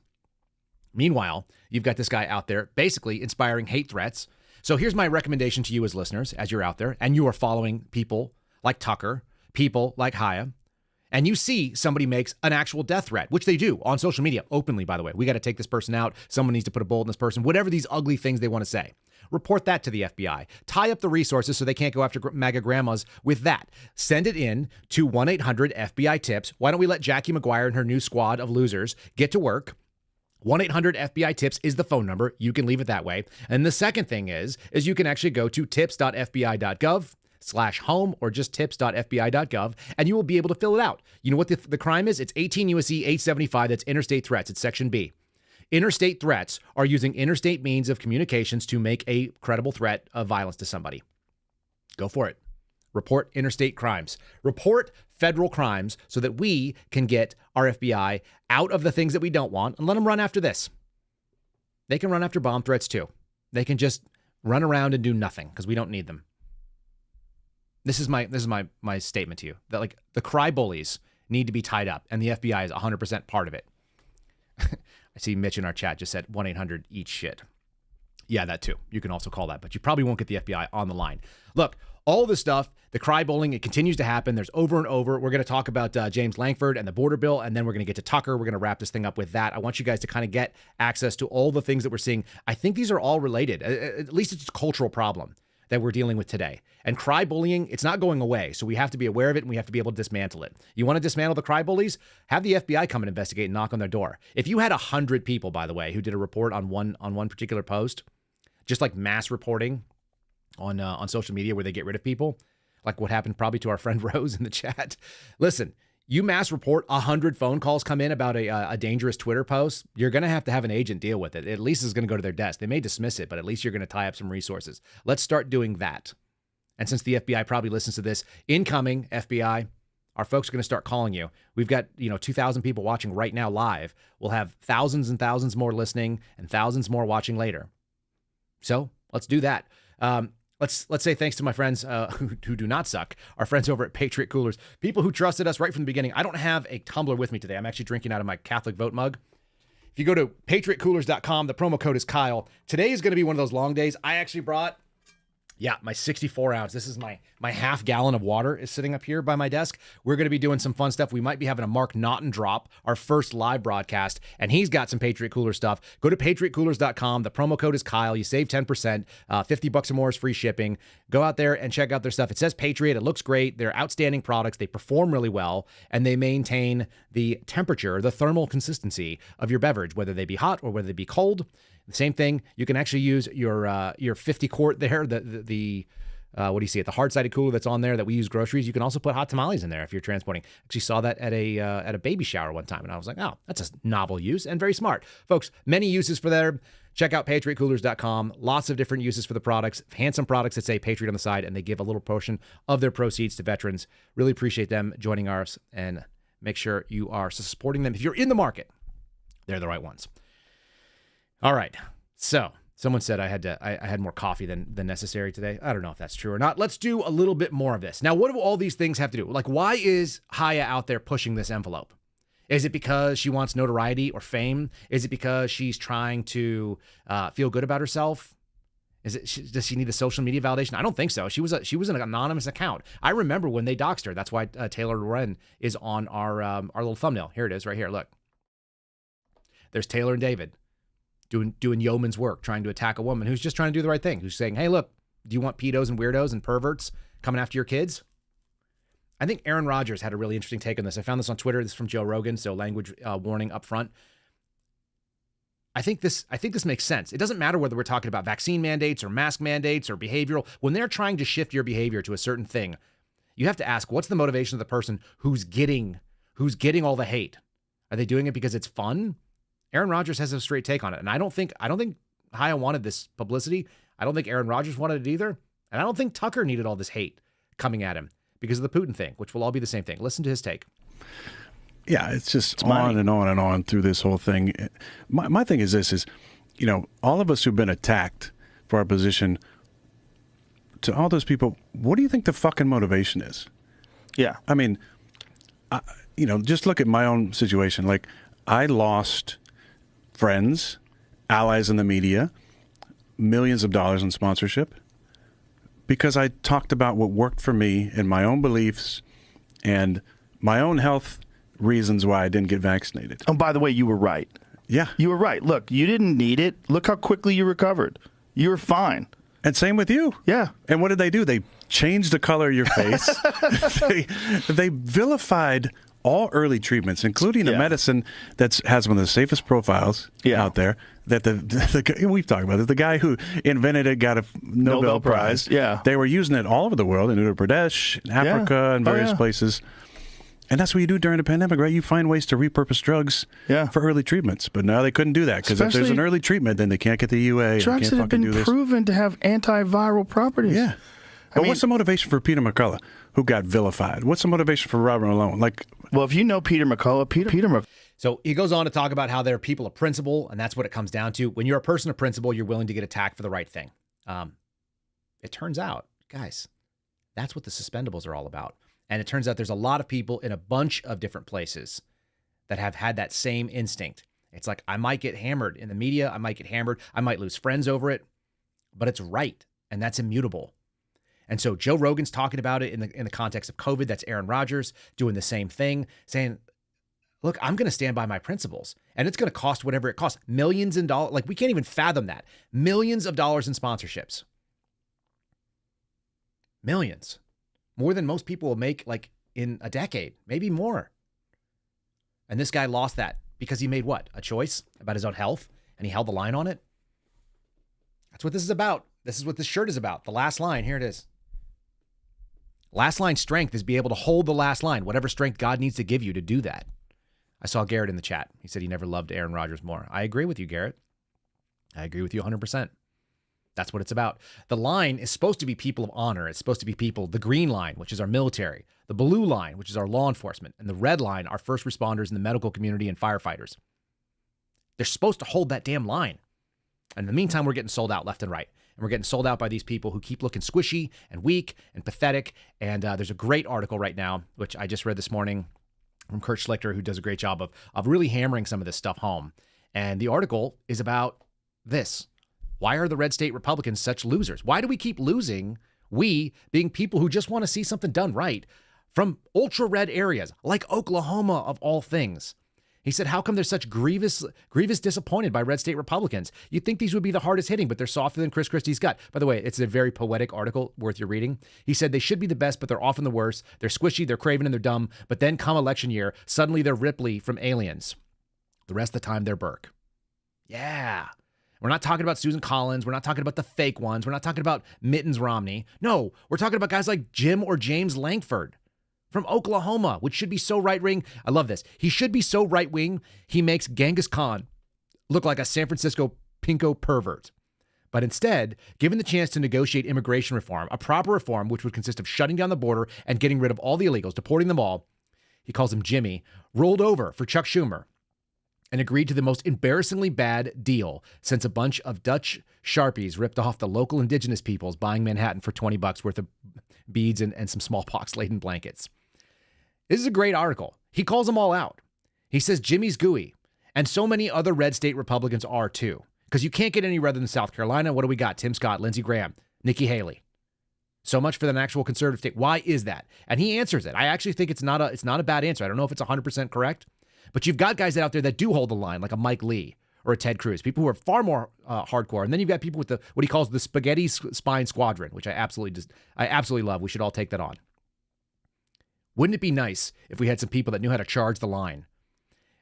Meanwhile, you've got this guy out there basically inspiring hate threats. So here's my recommendation to you as listeners, as you're out there and you are following people like Tucker, people like Chaya, and you see somebody makes an actual death threat, which they do on social media openly, by the way. We got to take this person out. Someone needs to put a bullet in this person, whatever these ugly things they want to say. Report that to the FBI. Tie up the resources so they can't go after MAGA grandmas with that. Send it in to 1-800-FBI-TIPS. Why don't we let Jackie McGuire and her new squad of losers get to work? 1-800-FBI-TIPS is the phone number. You can leave it that way. And the second thing is you can actually go to tips.fbi.gov/home or just tips.fbi.gov, and you will be able to fill it out. You know what the crime is? It's 18 U.S.C. 875. That's interstate threats. It's Section B. Interstate threats are using interstate means of communications to make a credible threat of violence to somebody. Go for it. Report interstate crimes. Report federal crimes so that we can get our FBI out of the things that we don't want and let them run after this. They can run after bomb threats too. They can just run around and do nothing because we don't need them. This is my statement to you that like the cry bullies need to be tied up and the FBI is 100% part of it. I see Mitch in our chat just said 1-800-EAT-SHIT. Yeah, that too. You can also call that, but you probably won't get the FBI on the line. Look, all this stuff, the cry bullying, it continues to happen. There's over and over. We're going to talk about James Lankford and the border bill, and then we're going to get to Tucker. We're going to wrap this thing up with that. I want you guys to kind of get access to all the things that we're seeing. I think these are all related. At least it's a cultural problem that we're dealing with today. And cry bullying, it's not going away. So we have to be aware of it and we have to be able to dismantle it. You want to dismantle the cry bullies? Have the FBI come and investigate and knock on their door. If you had 100 people, by the way, who did a report on one particular post, just like mass reporting on social media where they get rid of people, like what happened probably to our friend Rose in the chat. Listen, you mass report 100 phone calls come in about a dangerous Twitter post, you're going to have an agent deal with it. At least it's going to go to their desk. They may dismiss it, but at least you're going to tie up some resources. Let's start doing that. And since the FBI probably listens to this, incoming FBI, our folks are going to start calling you. We've got 2,000 people watching right now live. We'll have thousands and thousands more listening and thousands more watching later. So let's do that. Let's say thanks to my friends who do not suck, our friends over at Patriot Coolers, people who trusted us right from the beginning. I don't have a tumbler with me today. I'm actually drinking out of my Catholic vote mug. If you go to patriotcoolers.com, the promo code is Kyle. Today is going to be one of those long days. I actually brought my 64 ounce. This is my half gallon of water is sitting up here by my desk. We're going to be doing some fun stuff. We might be having a Mark Naughton drop, our first live broadcast, and he's got some Patriot Cooler stuff. Go to patriotcoolers.com. The promo code is Kyle. You save 10%, $50 or more is free shipping. Go out there and check out their stuff. It says Patriot. It looks great. They're outstanding products. They perform really well, and they maintain the temperature, the thermal consistency of your beverage, whether they be hot or whether they be cold. The same thing, you can actually use your 50 quart there, the what do you see it? The hard-sided cooler that's on there that we use groceries. You can also put hot tamales in there if you're transporting. Actually saw that at a baby shower one time, and I was like, oh, that's a novel use and very smart. Folks, many uses for there. Check out patriotcoolers.com. Lots of different uses for the products. Handsome products that say Patriot on the side, and they give a little portion of their proceeds to veterans. Really appreciate them joining ours, and make sure you are supporting them. If you're in the market, they're the right ones. All right. So someone said I had more coffee than necessary today. I don't know if that's true or not. Let's do a little bit more of this. Now, what do all these things have to do? Like, why is Chaya out there pushing this envelope? Is it because she wants notoriety or fame? Is it because she's trying to feel good about herself? Does she need the social media validation? I don't think so. She was an anonymous account. I remember when they doxed her. That's why Taylor Loren is on our little thumbnail. Here it is right here. Look. There's Taylor and David doing yeoman's work, trying to attack a woman who's just trying to do the right thing, who's saying, hey, look, Do you want pedos and weirdos and perverts coming after your kids? I think Aaron Rodgers had a really interesting take on this. I found this on Twitter. This is from Joe Rogan, so language warning up front. I think this makes sense. It doesn't matter whether we're talking about vaccine mandates or mask mandates or behavioral. When they're trying to shift your behavior to a certain thing, you have to ask, what's the motivation of the person who's getting all the hate? Are they doing it because it's fun? Aaron Rodgers has a straight take on it, and I don't think Chaya wanted this publicity. I don't think Aaron Rodgers wanted it either, and I don't think Tucker needed all this hate coming at him because of the Putin thing, which will all be the same thing. Listen to his take. Yeah, it's just on and on and on through this whole thing. My thing is this, all of us who've been attacked for our position, to all those people, what do you think the fucking motivation is? Yeah. I mean, just look at my own situation. Like, I lost friends, allies in the media, millions of dollars in sponsorship because I talked about what worked for me and my own beliefs and my own health reasons why I didn't get vaccinated. Oh, by the way, you were right. Yeah. You were right. Look, you didn't need it. Look how quickly you recovered. You were fine. And same with you. Yeah. And what did they do? They changed the color of your face. they vilified all early treatments, including a medicine that has one of the safest profiles out there. That we've talked about it. The guy who invented it got a Nobel Prize. Yeah. They were using it all over the world, in Uttar Pradesh, in Africa, and various places. And that's what you do during a pandemic, right? You find ways to repurpose drugs for early treatments. But now they couldn't do that because if there's an early treatment, then they can't get the UA. Drugs that have been proven to have antiviral properties. Yeah. But what's the motivation for Peter McCullough, who got vilified? What's the motivation for Robert Malone? Well, if you know Peter McCullough, So he goes on to talk about how there are people of principle, and that's what it comes down to. When you're a person of principle, you're willing to get attacked for the right thing. It turns out, guys, that's what the suspendables are all about. And it turns out there's a lot of people in a bunch of different places that have had that same instinct. It's like, I might get hammered in the media. I might get hammered. I might lose friends over it, but it's right. And that's immutable. And so Joe Rogan's talking about it in the context of COVID. That's Aaron Rodgers doing the same thing, saying, look, I'm going to stand by my principles, and it's going to cost whatever it costs. Millions in dollars. Like, we can't even fathom that. Millions of dollars in sponsorships. Millions. More than most people will make in a decade, maybe more. And this guy lost that because he made what? A choice about his own health, and he held the line on it. That's what this is about. This is what this shirt is about. The last line. Here it is. Last line strength is be able to hold the last line, whatever strength God needs to give you to do that. I saw Garrett in the chat. He said he never loved Aaron Rodgers more. I agree with you, Garrett. I agree with you 100%. That's what it's about. The line is supposed to be people of honor. It's supposed to be people, the green line, which is our military, the blue line, which is our law enforcement, and the red line, our first responders in the medical community and firefighters. They're supposed to hold that damn line. And in the meantime, we're getting sold out left and right. And we're getting sold out by these people who keep looking squishy and weak and pathetic. And there's a great article right now, which I just read this morning from Kurt Schlichter, who does a great job of really hammering some of this stuff home. And the article is about this. Why are the red state Republicans such losers? Why do we keep losing, we being people who just want to see something done right, from ultra-red areas like Oklahoma of all things? He said, how come they're such grievous disappointed by red state Republicans? You'd think these would be the hardest hitting, but they're softer than Chris Christie's gut. By the way, it's a very poetic article worth your reading. He said they should be the best, but they're often the worst. They're squishy, they're craven, and they're dumb. But then come election year, suddenly they're Ripley from Aliens. The rest of the time, they're Burke. Yeah. We're not talking about Susan Collins. We're not talking about the fake ones. We're not talking about Mittens Romney. No, we're talking about guys like Jim or James Lankford from Oklahoma, which should be so right-wing. I love this. He should be so right-wing, he makes Genghis Khan look like a San Francisco pinko pervert. But instead, given the chance to negotiate immigration reform, a proper reform which would consist of shutting down the border and getting rid of all the illegals, deporting them all, he calls him Jimmy, rolled over for Chuck Schumer and agreed to the most embarrassingly bad deal since a bunch of Dutch Sharpies ripped off the local indigenous peoples buying Manhattan for $20 worth of beads and some smallpox-laden blankets. This is a great article. He calls them all out. He says Jimmy's gooey, and so many other red state Republicans are too, because you can't get any redder than South Carolina. What do we got? Tim Scott, Lindsey Graham, Nikki Haley. So much for an actual conservative state. Why is that? And he answers it. I actually think it's not a bad answer. I don't know if it's 100% correct, but you've got guys out there that do hold the line, like a Mike Lee or a Ted Cruz, people who are far more hardcore. And then you've got people with what he calls the spaghetti spine squadron, which I absolutely love. We should all take that on. Wouldn't it be nice if we had some people that knew how to charge the line?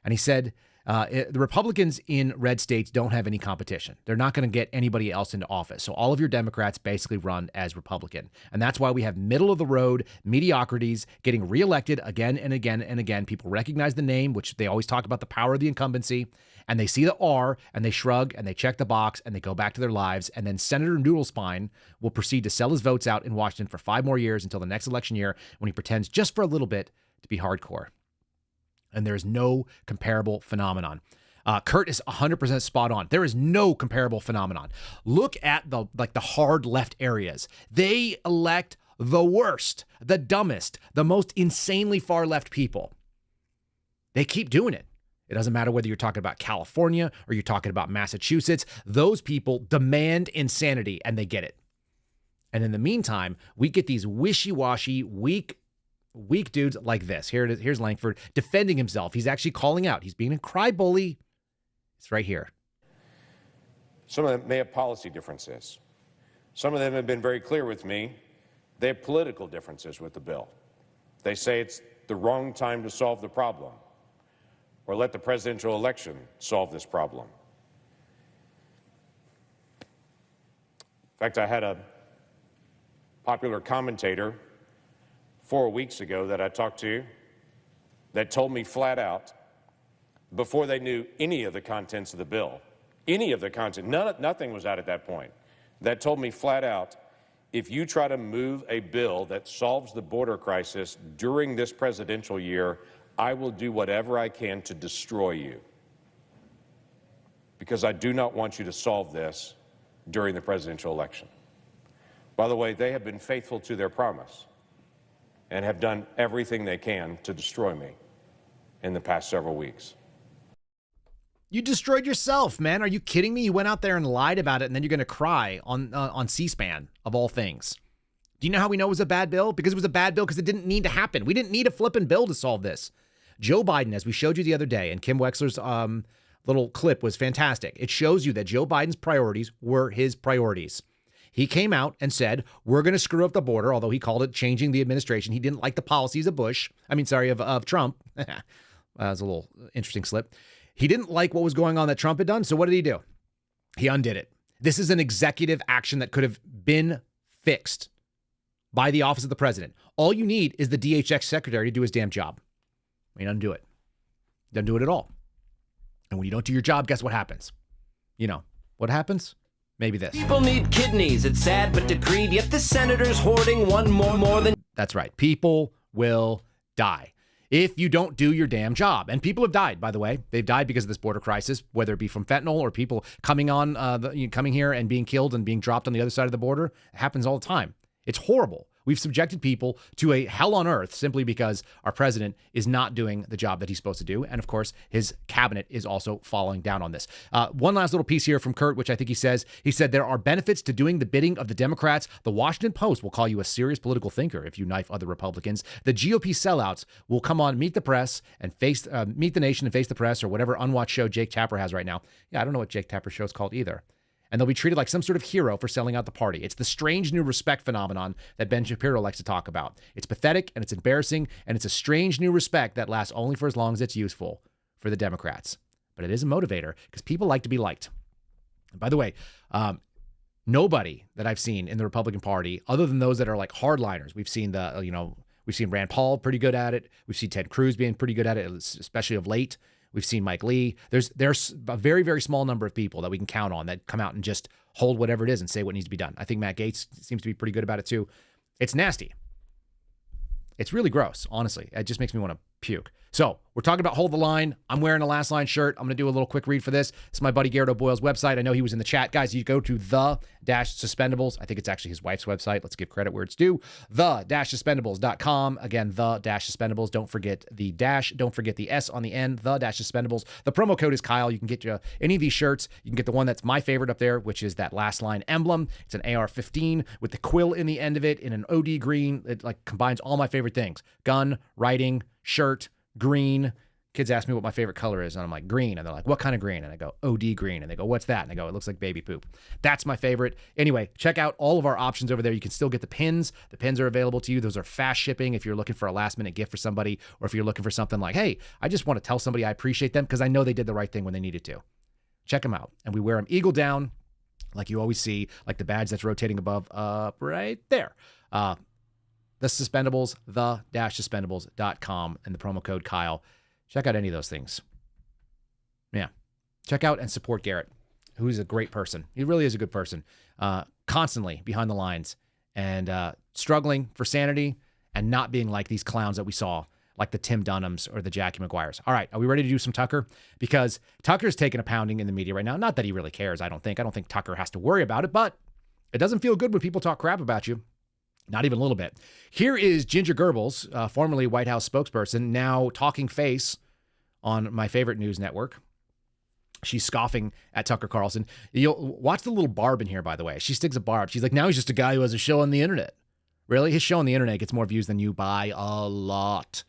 And he said, the Republicans in red states don't have any competition. They're not going to get anybody else into office. So all of your Democrats basically run as Republican. And that's why we have middle of the road mediocrities getting reelected again and again and again. People recognize the name, which they always talk about the power of the incumbency, and they see the R and they shrug and they check the box and they go back to their lives. And then Senator Noodlespine will proceed to sell his votes out in Washington for 5 more years until the next election year when he pretends just for a little bit to be hardcore. And there's no comparable phenomenon. Kurt is 100% spot on. There is no comparable phenomenon. Look at the hard left areas. They elect the worst, the dumbest, the most insanely far left people. They keep doing it. It doesn't matter whether you're talking about California or you're talking about Massachusetts. Those people demand insanity and they get it. And in the meantime, we get these wishy-washy, weak dudes like this. Here it is. Here's Langford defending himself. He's actually calling out. He's being a cry bully. It's right here. Some of them may have policy differences. Some of them have been very clear with me. They have political differences with the bill. They say it's the wrong time to solve the problem or let the presidential election solve this problem. In fact, I had a popular commentator 4 weeks ago that I talked to that told me flat out, before they knew any of the contents of the bill, nothing was out at that point, that told me flat out, if you try to move a bill that solves the border crisis during this presidential year, I will do whatever I can to destroy you. Because I do not want you to solve this during the presidential election. By the way, they have been faithful to their promise and have done everything they can to destroy me in the past several weeks. You destroyed yourself, man. Are you kidding me? You went out there and lied about it, and then you're going to cry on C-SPAN, of all things. Do you know how we know it was a bad bill? Because it was a bad bill because it didn't need to happen. We didn't need a flipping bill to solve this. Joe Biden, as we showed you the other day, and Kim Wexler's little clip was fantastic. It shows you that Joe Biden's priorities were his priorities. He came out and said, we're going to screw up the border, although he called it changing the administration. He didn't like the policies of Trump. That was a little interesting slip. He didn't like what was going on that Trump had done. So what did he do? He undid it. This is an executive action that could have been fixed by the office of the president. All you need is the DHS secretary to do his damn job. He doesn't do it. He doesn't do it at all. And when you don't do your job, guess what happens? You know, what happens? Maybe this. People need kidneys. It's sad but decreed, yet the senator's hoarding one more than... That's right. People will die if you don't do your damn job. And people have died, by the way. They've died because of this border crisis, whether it be from fentanyl or people coming coming here and being killed and being dropped on the other side of the border. It happens all the time. It's horrible. We've subjected people to a hell on earth simply because our president is not doing the job that he's supposed to do. And of course, his cabinet is also following down on this. One last little piece here from Kurt, which I think he said, there are benefits to doing the bidding of the Democrats. The Washington Post will call you a serious political thinker if you knife other Republicans. The GOP sellouts will come on Meet the Press and Meet the Nation and Face the Press or whatever unwatched show Jake Tapper has right now. Yeah, I don't know what Jake Tapper's show is called either. And they'll be treated like some sort of hero for selling out the party. It's the strange new respect phenomenon that Ben Shapiro likes to talk about. It's pathetic and it's embarrassing, and it's a strange new respect that lasts only for as long as it's useful for the Democrats. But it is a motivator because people like to be liked. And by the way, nobody that I've seen in the Republican Party, other than those that are like hardliners, we've seen we've seen Rand Paul pretty good at it. We've seen Ted Cruz being pretty good at it, especially of late. We've seen Mike Lee. There's a very, very small number of people that we can count on that come out and just hold whatever it is and say what needs to be done. I think Matt Gaetz seems to be pretty good about it too. It's nasty. It's really gross, honestly. It just makes me want to puke. So we're talking about Hold the Line. I'm wearing a Last Line shirt. I'm going to do a little quick read for this. It's my buddy Garrett O'Boyle's website. I know he was in the chat. Guys, you go to the-suspendables. I think it's actually his wife's website. Let's give credit where it's due. The-suspendables.com. Again, the-suspendables. Don't forget the dash. Don't forget the S on the end. The-suspendables. The promo code is Kyle. You can get any of these shirts. You can get the one that's my favorite up there, which is that Last Line emblem. It's an AR-15 with the quill in the end of it in an OD green. It like combines all my favorite things. Gun, writing, shirt, green, kids ask me what my favorite color is, and I'm like, green. And they're like, what kind of green? And I go, OD green. And they go, what's that? And I go, it looks like baby poop. That's my favorite. Anyway, check out all of our options over there. You can still get the pins. The pins are available to you. Those are fast shipping if you're looking for a last minute gift for somebody, or if you're looking for something like, hey, I just want to tell somebody I appreciate them because I know they did the right thing when they needed to. Check them out. And we wear them eagle down, like you always see, like the badge that's rotating above up right there. The Suspendables, the-suspendables.com, and the promo code Kyle. Check out any of those things. Yeah. Check out and support Garrett, who's a great person. He really is a good person. Constantly behind the lines and struggling for sanity and not being like these clowns that we saw, like the Tim Dunhams or the Jackie McGuires. All right, are we ready to do some Tucker? Because Tucker's taking a pounding in the media right now. Not that he really cares, I don't think. I don't think Tucker has to worry about it, but it doesn't feel good when people talk crap about you. Not even a little bit. Here is Ginger Goebbels, formerly White House spokesperson, now talking face on my favorite news network. She's scoffing at Tucker Carlson. You'll watch the little barb in here, by the way. She sticks a barb. She's like, now he's just a guy who has a show on the internet. Really? His show on the internet gets more views than you by a lot,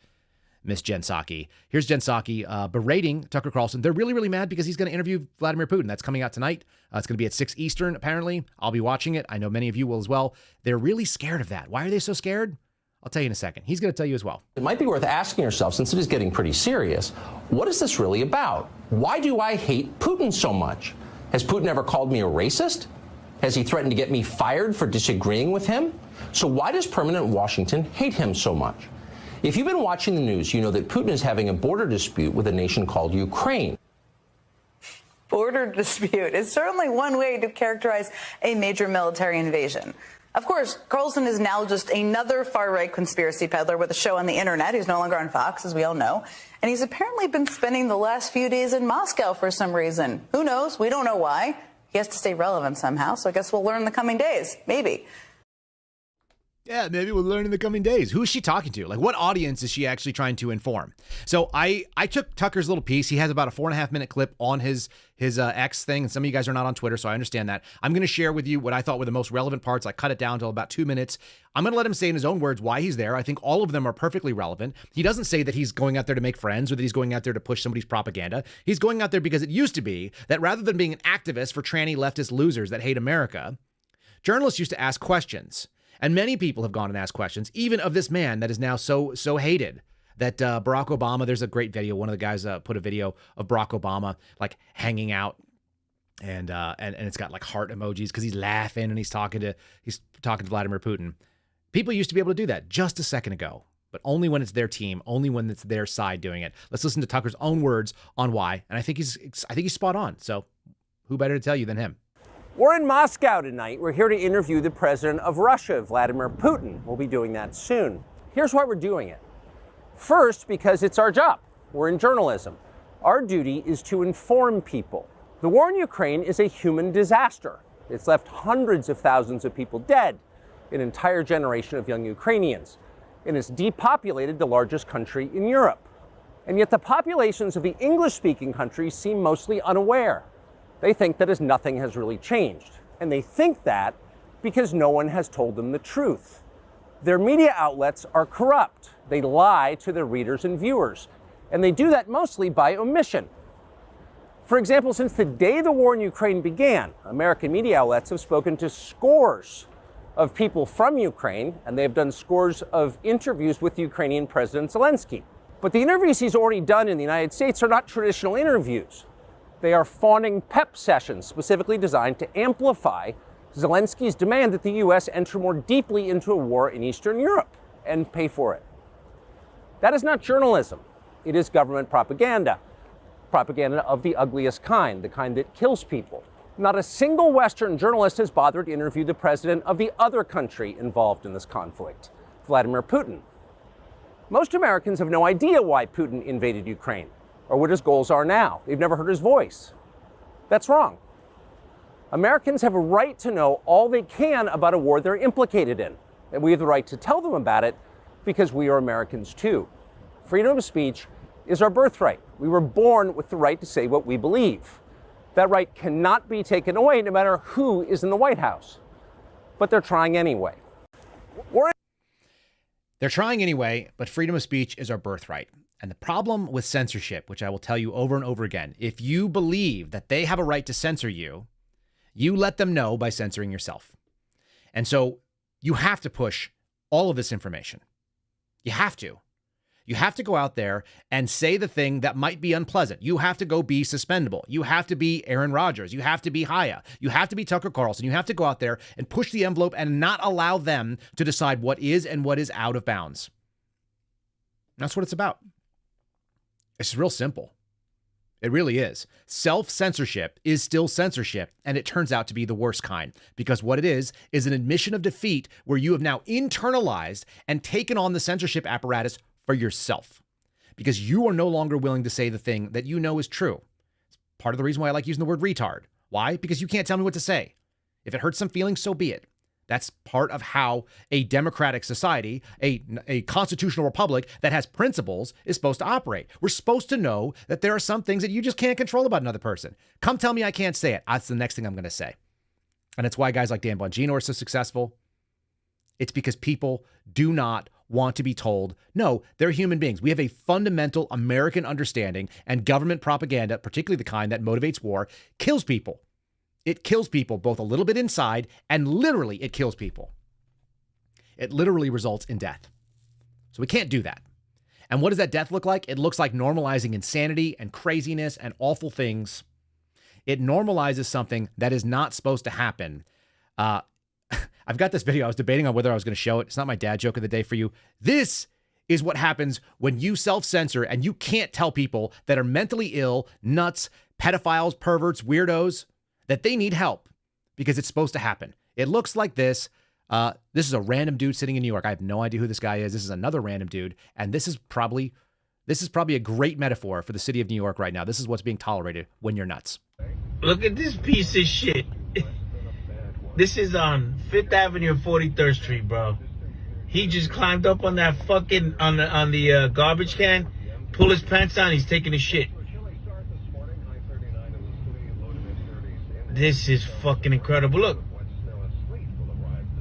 Miss Jen Psaki. Here's Jen Psaki berating Tucker Carlson. They're really, really mad because he's going to interview Vladimir Putin. That's coming out tonight. It's going to be at 6 Eastern, apparently. I'll be watching it. I know many of you will as well. They're really scared of that. Why are they so scared? I'll tell you in a second. He's going to tell you as well. It might be worth asking yourself, since it is getting pretty serious, what is this really about? Why do I hate Putin so much? Has Putin ever called me a racist? Has he threatened to get me fired for disagreeing with him? So why does permanent Washington hate him so much? If you've been watching the news, you know that Putin is having a border dispute with a nation called Ukraine. Border dispute is certainly one way to characterize a major military invasion. Of course, Carlson is now just another far-right conspiracy peddler with a show on the internet. He's no longer on Fox, as we all know. And he's apparently been spending the last few days in Moscow for some reason. Who knows? We don't know why. He has to stay relevant somehow, so I guess we'll learn in the coming days. Maybe. Yeah, maybe we'll learn in the coming days. Who is she talking to? Like, what audience is she actually trying to inform? So I took Tucker's little piece. He has about a 4.5-minute clip on his X thing, and some of you guys are not on Twitter, so I understand that. I'm going to share with you what I thought were the most relevant parts. I cut it down to about 2 minutes. I'm going to let him say in his own words why he's there. I think all of them are perfectly relevant. He doesn't say that he's going out there to make friends or that he's going out there to push somebody's propaganda. He's going out there because it used to be that rather than being an activist for tranny leftist losers that hate America, journalists used to ask questions. And many people have gone and asked questions, even of this man that is now so hated that Barack Obama, there's a great video. One of the guys put a video of Barack Obama like hanging out and it's got like heart emojis because he's laughing and he's talking to Vladimir Putin. People used to be able to do that just a second ago, but only when it's their team, only when it's their side doing it. Let's listen to Tucker's own words on why. And I think he's spot on. So who better to tell you than him? We're in Moscow tonight. We're here to interview the president of Russia, Vladimir Putin. We'll be doing that soon. Here's why we're doing it. First, because it's our job. We're in journalism. Our duty is to inform people. The war in Ukraine is a human disaster. It's left hundreds of thousands of people dead, an entire generation of young Ukrainians, and it's depopulated the largest country in Europe. And yet the populations of the English-speaking countries seem mostly unaware. They think that as nothing has really changed. And they think that because no one has told them the truth. Their media outlets are corrupt. They lie to their readers and viewers. And they do that mostly by omission. For example, since the day the war in Ukraine began, American media outlets have spoken to scores of people from Ukraine, and they've done scores of interviews with Ukrainian President Zelensky. But the interviews he's already done in the United States are not traditional interviews. They are fawning pep sessions specifically designed to amplify Zelensky's demand that the U.S. enter more deeply into a war in Eastern Europe and pay for it. That is not journalism. It is government propaganda. Propaganda of the ugliest kind, the kind that kills people. Not a single Western journalist has bothered to interview the president of the other country involved in this conflict, Vladimir Putin. Most Americans have no idea why Putin invaded Ukraine or what his goals are now. They've never heard his voice. That's wrong. Americans have a right to know all they can about a war they're implicated in, and we have the right to tell them about it because we are Americans too. Freedom of speech is our birthright. We were born with the right to say what we believe. That right cannot be taken away no matter who is in the White House. But they're trying anyway. They're trying anyway, but freedom of speech is our birthright. And the problem with censorship, which I will tell you over and over again, if you believe that they have a right to censor you, you let them know by censoring yourself. And so you have to push all of this information. You have to. You have to go out there and say the thing that might be unpleasant. You have to go be suspendable. You have to be Aaron Rodgers. You have to be Chaya. You have to be Tucker Carlson. You have to go out there and push the envelope and not allow them to decide what is and what is out of bounds. That's what it's about. It's real simple. It really is. Self-censorship is still censorship, and it turns out to be the worst kind, because what it is an admission of defeat where you have now internalized and taken on the censorship apparatus for yourself, because you are no longer willing to say the thing that you know is true. It's part of the reason why I like using the word retard. Why? Because you can't tell me what to say. If it hurts some feelings, so be it. That's part of how a democratic society, a constitutional republic that has principles is supposed to operate. We're supposed to know that there are some things that you just can't control about another person. Come tell me I can't say it. That's the next thing I'm going to say. And it's why guys like Dan Bongino are so successful. It's because people do not want to be told, no, they're human beings. We have a fundamental American understanding, and government propaganda, particularly the kind that motivates war, kills people. It kills people both a little bit inside and literally it kills people. It literally results in death. So we can't do that. And what does that death look like? It looks like normalizing insanity and craziness and awful things. It normalizes something that is not supposed to happen. I've got this video. I was debating on whether I was going to show it. It's not my dad joke of the day for you. This is what happens when you self-censor and you can't tell people that are mentally ill, nuts, pedophiles, perverts, weirdos, that they need help, because it's supposed to happen. It looks like this. This is a random dude sitting in New York. I have no idea who this guy is. This is another random dude. And this is probably a great metaphor for the city of New York right now. This is what's being tolerated when you're nuts. Look at this piece of shit. This is on 5th Avenue and 43rd Street, bro. He just climbed up on that fucking, on the garbage can, pull his pants down, he's taking a shit. This is fucking incredible. Look.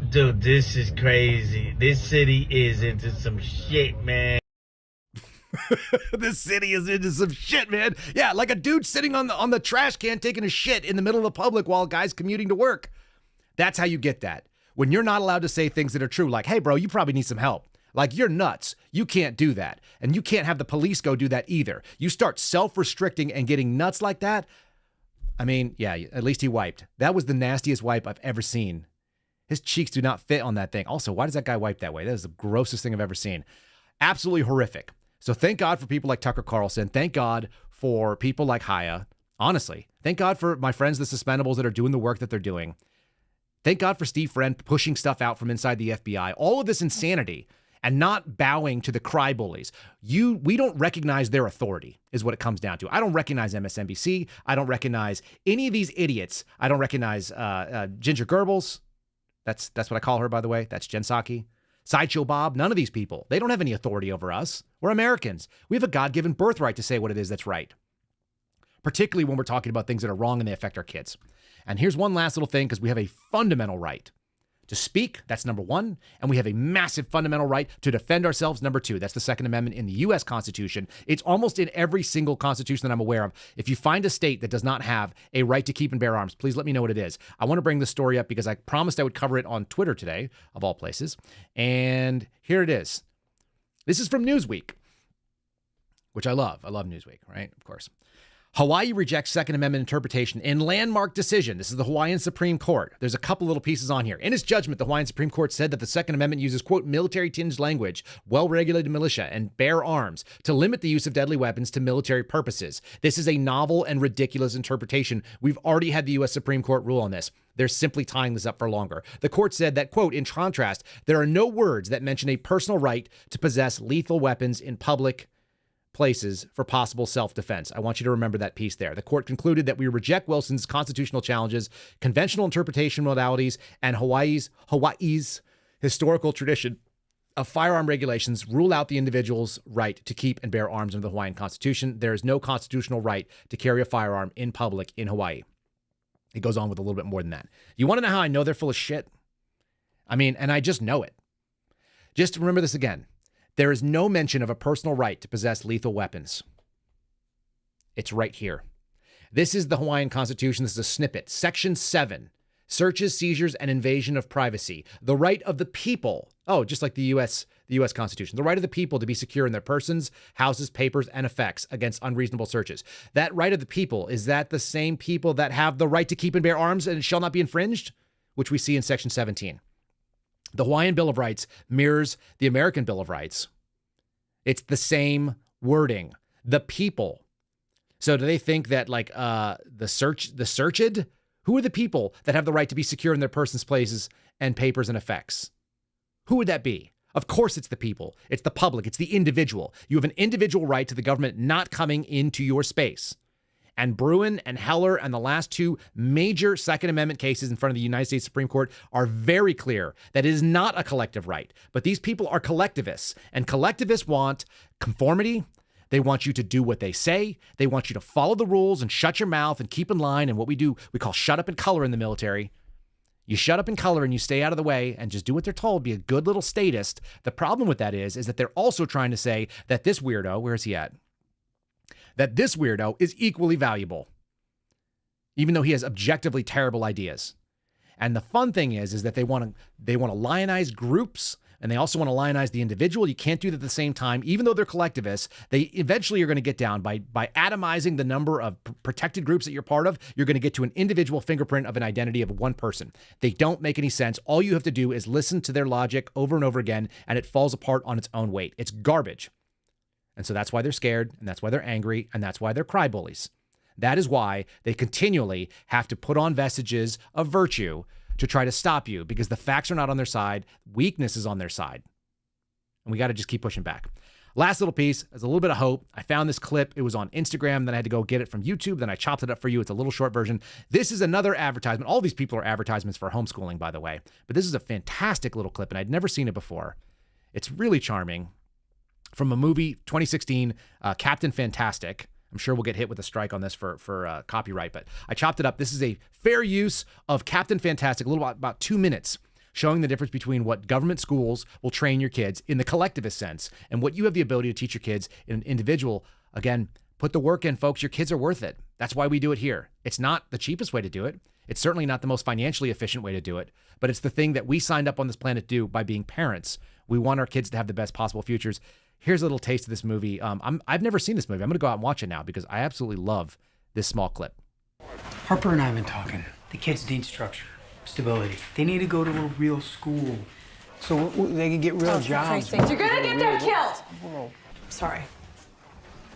Dude, this is crazy. This city is into some shit, man. This city is into some shit, man. Yeah, like a dude sitting on the trash can taking a shit in the middle of the public while a guy's commuting to work. That's how you get that. When you're not allowed to say things that are true, like, hey, bro, you probably need some help. Like, you're nuts. You can't do that. And you can't have the police go do that either. You start self-restricting and getting nuts like that. I mean, yeah, at least he wiped. That was the nastiest wipe I've ever seen. His cheeks do not fit on that thing. Also, why does that guy wipe that way? That is the grossest thing I've ever seen. Absolutely horrific. So thank God for people like Tucker Carlson. Thank God for people like Chaya. Honestly, thank God for my friends, the Suspendables, that are doing the work that they're doing. Thank God for Steve Friend pushing stuff out from inside the FBI. All of this insanity and not bowing to the cry bullies. We don't recognize their authority is what it comes down to. I don't recognize MSNBC. I don't recognize any of these idiots. I don't recognize Ginger Goebbels. That's what I call her, by the way. That's Jen Psaki. Sideshow Bob. None of these people. They don't have any authority over us. We're Americans. We have a God-given birthright to say what it is that's right, particularly when we're talking about things that are wrong and they affect our kids. And here's one last little thing, because we have a fundamental right to speak. That's number one. And we have a massive fundamental right to defend ourselves. Number two. That's the Second Amendment in the U.S. Constitution. It's almost in every single constitution that I'm aware of. If you find a state that does not have a right to keep and bear arms, please let me know what it is. I want to bring this story up because I promised I would cover it on Twitter today, of all places. And here it is. This is from Newsweek, which I love. I love Newsweek, right? Of course. Hawaii rejects Second Amendment interpretation in landmark decision. This is the Hawaiian Supreme Court. There's a couple little pieces on here. In its judgment, the Hawaiian Supreme Court said that the Second Amendment uses, quote, military-tinged language, well-regulated militia, and bear arms to limit the use of deadly weapons to military purposes. This is a novel and ridiculous interpretation. We've already had the U.S. Supreme Court rule on this. They're simply tying this up for longer. The court said that, quote, in contrast, there are no words that mention a personal right to possess lethal weapons in public places for possible self-defense. I want you to remember that piece there. The court concluded that we reject Wilson's constitutional challenges, conventional interpretation modalities, and Hawaii's historical tradition of firearm regulations rule out the individual's right to keep and bear arms under the Hawaiian Constitution. There is no constitutional right to carry a firearm in public in Hawaii. It goes on with a little bit more than that. You want to know how I know they're full of shit? I mean, and I just know it. Just remember this again. There is no mention of a personal right to possess lethal weapons. It's right here. This is the Hawaiian Constitution. This is a snippet. Section 7, searches, seizures, and invasion of privacy. The right of the people. Oh, just like the U.S. Constitution. The right of the people to be secure in their persons, houses, papers, and effects against unreasonable searches. That right of the people, is that the same people that have the right to keep and bear arms and shall not be infringed? Which we see in Section 17. The Hawaiian Bill of Rights mirrors the American Bill of Rights. It's the same wording. The people. So do they think that like the searched? Who are the people that have the right to be secure in their persons, places, and papers and effects? Who would that be? Of course it's the people. It's the public. It's the individual. You have an individual right to the government not coming into your space. And Bruin and Heller and the last two major Second Amendment cases in front of the United States Supreme Court are very clear that it is not a collective right. But these people are collectivists, and collectivists want conformity. They want you to do what they say. They want you to follow the rules and shut your mouth and keep in line. And what we do, we call shut up and color in the military. You shut up and color and you stay out of the way and just do what they're told. Be a good little statist. The problem with that is that they're also trying to say that this weirdo, where is he at? That this weirdo is equally valuable, even though he has objectively terrible ideas. And the fun thing is that they want to lionize groups, and they also want to lionize the individual. You can't do that at the same time. Even though they're collectivists, they eventually are going to get down by atomizing the number of protected groups that you're part of. You're going to get to an individual fingerprint of an identity of one person. They don't make any sense. All you have to do is listen to their logic over and over again, and it falls apart on its own weight. It's garbage. And so that's why they're scared, and that's why they're angry, and that's why they're cry bullies. That is why they continually have to put on vestiges of virtue to try to stop you, because the facts are not on their side. Weakness is on their side. And we got to just keep pushing back. Last little piece is a little bit of hope. I found this clip. It was on Instagram. Then I had to go get it from YouTube. Then I chopped it up for you. It's a little short version. This is another advertisement. All these people are advertisements for homeschooling, by the way. But this is a fantastic little clip, and I'd never seen it before. It's really charming. From a movie, 2016, Captain Fantastic. I'm sure we'll get hit with a strike on this for copyright, but I chopped it up. This is a fair use of Captain Fantastic, a little about 2 minutes, showing the difference between what government schools will train your kids in the collectivist sense and what you have the ability to teach your kids in an individual. Again, put the work in, folks. Your kids are worth it. That's why we do it here. It's not the cheapest way to do it. It's certainly not the most financially efficient way to do it, but it's the thing that we signed up on this planet to do by being parents. We want our kids to have the best possible futures. Here's a little taste of this movie. I've never seen this movie. I'm going to go out and watch it now because I absolutely love this small clip. Harper and I have been talking. The kids need structure, stability. They need to go to a real school so they can get real jobs. You're gonna get them killed. Sorry,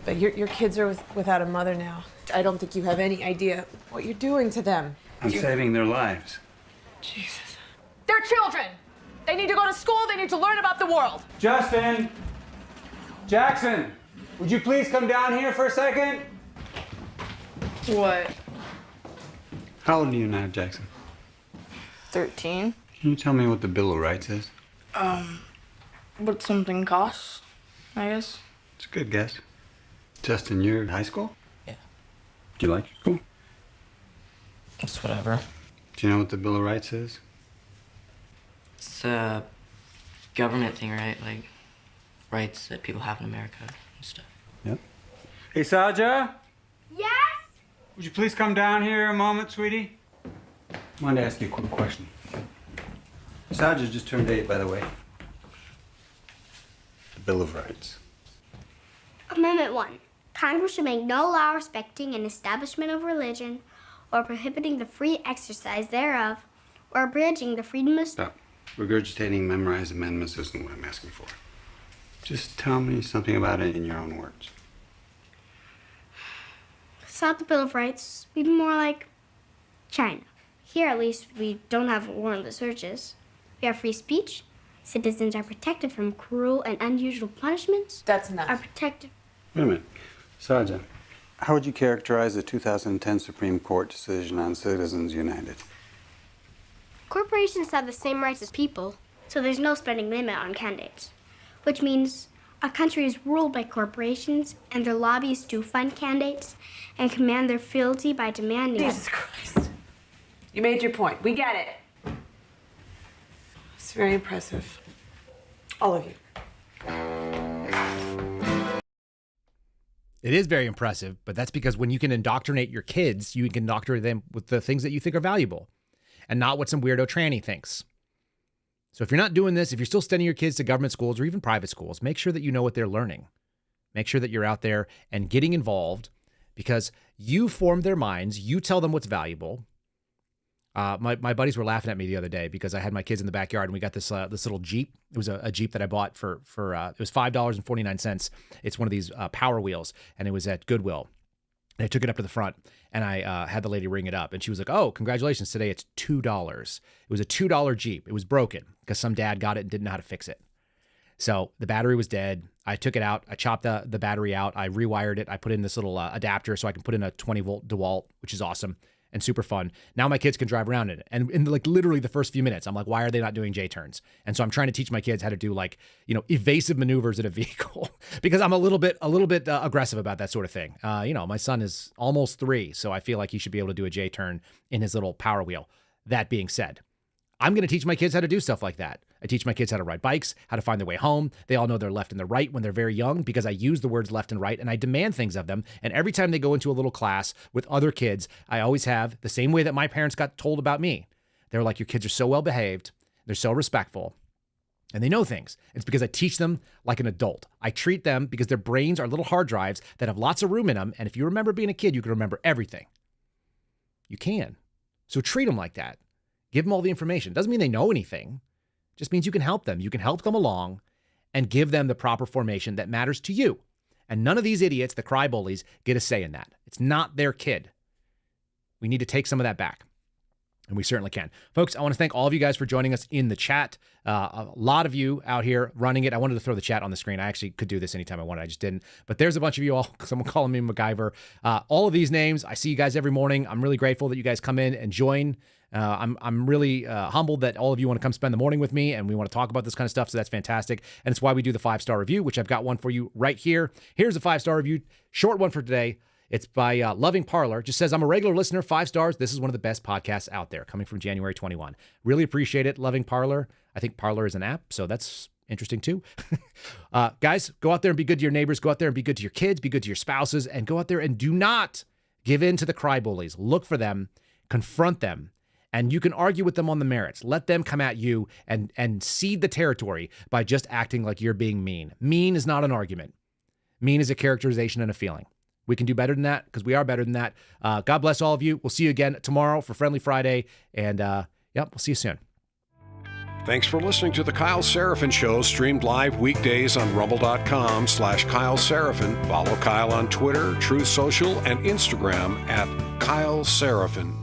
but your kids are without a mother now. I don't think you have any idea what you're doing to them. I'm saving their lives. Jesus. They're children. They need to go to school. They need to learn about the world. Justin! Jackson! Would you please come down here for a second? What? How old are you now, Jackson? 13. Can you tell me what the Bill of Rights is? What something costs, I guess. It's a good guess. Justin, you're in high school? Yeah. Do you like your school? It's whatever. Do you know what the Bill of Rights is? It's a government thing, right? Like rights that people have in America and stuff. Yep. Hey, Saja? Yes? Would you please come down here a moment, sweetie? I wanted to ask you a quick question. Saja just turned 8, by the way. The Bill of Rights. Amendment 1. Congress should make no law respecting an establishment of religion or prohibiting the free exercise thereof or abridging the freedom of... Stop. Regurgitating memorized amendments isn't what I'm asking for. Just tell me something about it in your own words. Without the Bill of Rights, we'd be more like China. Here, at least, we don't have warrantless searches. We have free speech. Citizens are protected from cruel and unusual punishments. That's enough. Are protected. Wait a minute. Saja, how would you characterize the 2010 Supreme Court decision on Citizens United? Corporations have the same rights as people, so there's no spending limit on candidates. Which means a country is ruled by corporations, and their lobbies do fund candidates and command their fealty by demanding... Jesus Christ. You made your point. We get it. It's very impressive. All of you. It is very impressive, but that's because when you can indoctrinate your kids, you can indoctrinate them with the things that you think are valuable and not what some weirdo tranny thinks. So if you're not doing this, if you're still sending your kids to government schools or even private schools, make sure that you know what they're learning. Make sure that you're out there and getting involved because you form their minds. You tell them what's valuable. My buddies were laughing at me the other day because I had my kids in the backyard and we got this little Jeep. It was a Jeep that I bought for it was $5.49. It's one of these Power Wheels, and it was at Goodwill. And I took it up to the front and I had the lady ring it up and she was like, "Oh, congratulations. Today it's $2. It was a $2 Jeep. It was broken because some dad got it and didn't know how to fix it. So the battery was dead. I took it out. I chopped the battery out. I rewired it. I put in this little adapter so I can put in a 20-volt DeWalt, which is awesome and super fun. Now my kids can drive around in it. And in like literally the first few minutes, I'm like, why are they not doing J-turns? And so I'm trying to teach my kids how to do like, evasive maneuvers in a vehicle because I'm a little bit aggressive about that sort of thing. My son is almost 3, so I feel like he should be able to do a J-turn in his little Power Wheel. That being said, I'm going to teach my kids how to do stuff like that. I teach my kids how to ride bikes, how to find their way home. They all know their left and their right when they're very young because I use the words left and right and I demand things of them. And every time they go into a little class with other kids, I always have the same way that my parents got told about me. They're like, your kids are so well behaved. They're so respectful and they know things. It's because I teach them like an adult. I treat them because their brains are little hard drives that have lots of room in them. And if you remember being a kid, you can remember everything. You can. So treat them like that. Give them all the information. Doesn't mean they know anything. Just means you can help them. You can help them along and give them the proper formation that matters to you. And none of these idiots, the cry bullies, get a say in that. It's not their kid. We need to take some of that back. And we certainly can. Folks, I want to thank all of you guys for joining us in the chat. A lot of you out here running it. I wanted to throw the chat on the screen. I actually could do this anytime I wanted. I just didn't. But there's a bunch of you all, someone calling me MacGyver. All of these names, I see you guys every morning. I'm really grateful that you guys come in and join. I'm really humbled that all of you want to come spend the morning with me and we want to talk about this kind of stuff. So that's fantastic. And it's why we do the 5-star review, which I've got one for you right here. Here's a 5-star review. Short one for today. It's by Loving Parlor. Just says, I'm a regular listener, 5 stars. This is one of the best podcasts out there, coming from January 21. Really appreciate it, Loving Parlor. I think Parlor is an app, so that's interesting too. Guys, go out there and be good to your neighbors. Go out there and be good to your kids. Be good to your spouses. And go out there and do not give in to the cry bullies. Look for them. Confront them. And you can argue with them on the merits. Let them come at you and cede the territory by just acting like you're being mean. Mean is not an argument. Mean is a characterization and a feeling. We can do better than that because we are better than that. God bless all of you. We'll see you again tomorrow for Friendly Friday. And we'll see you soon. Thanks for listening to The Kyle Seraphin Show, streamed live weekdays on rumble.com/Kyle Seraphin. Follow Kyle on Twitter, Truth Social, and Instagram at Kyle Seraphin.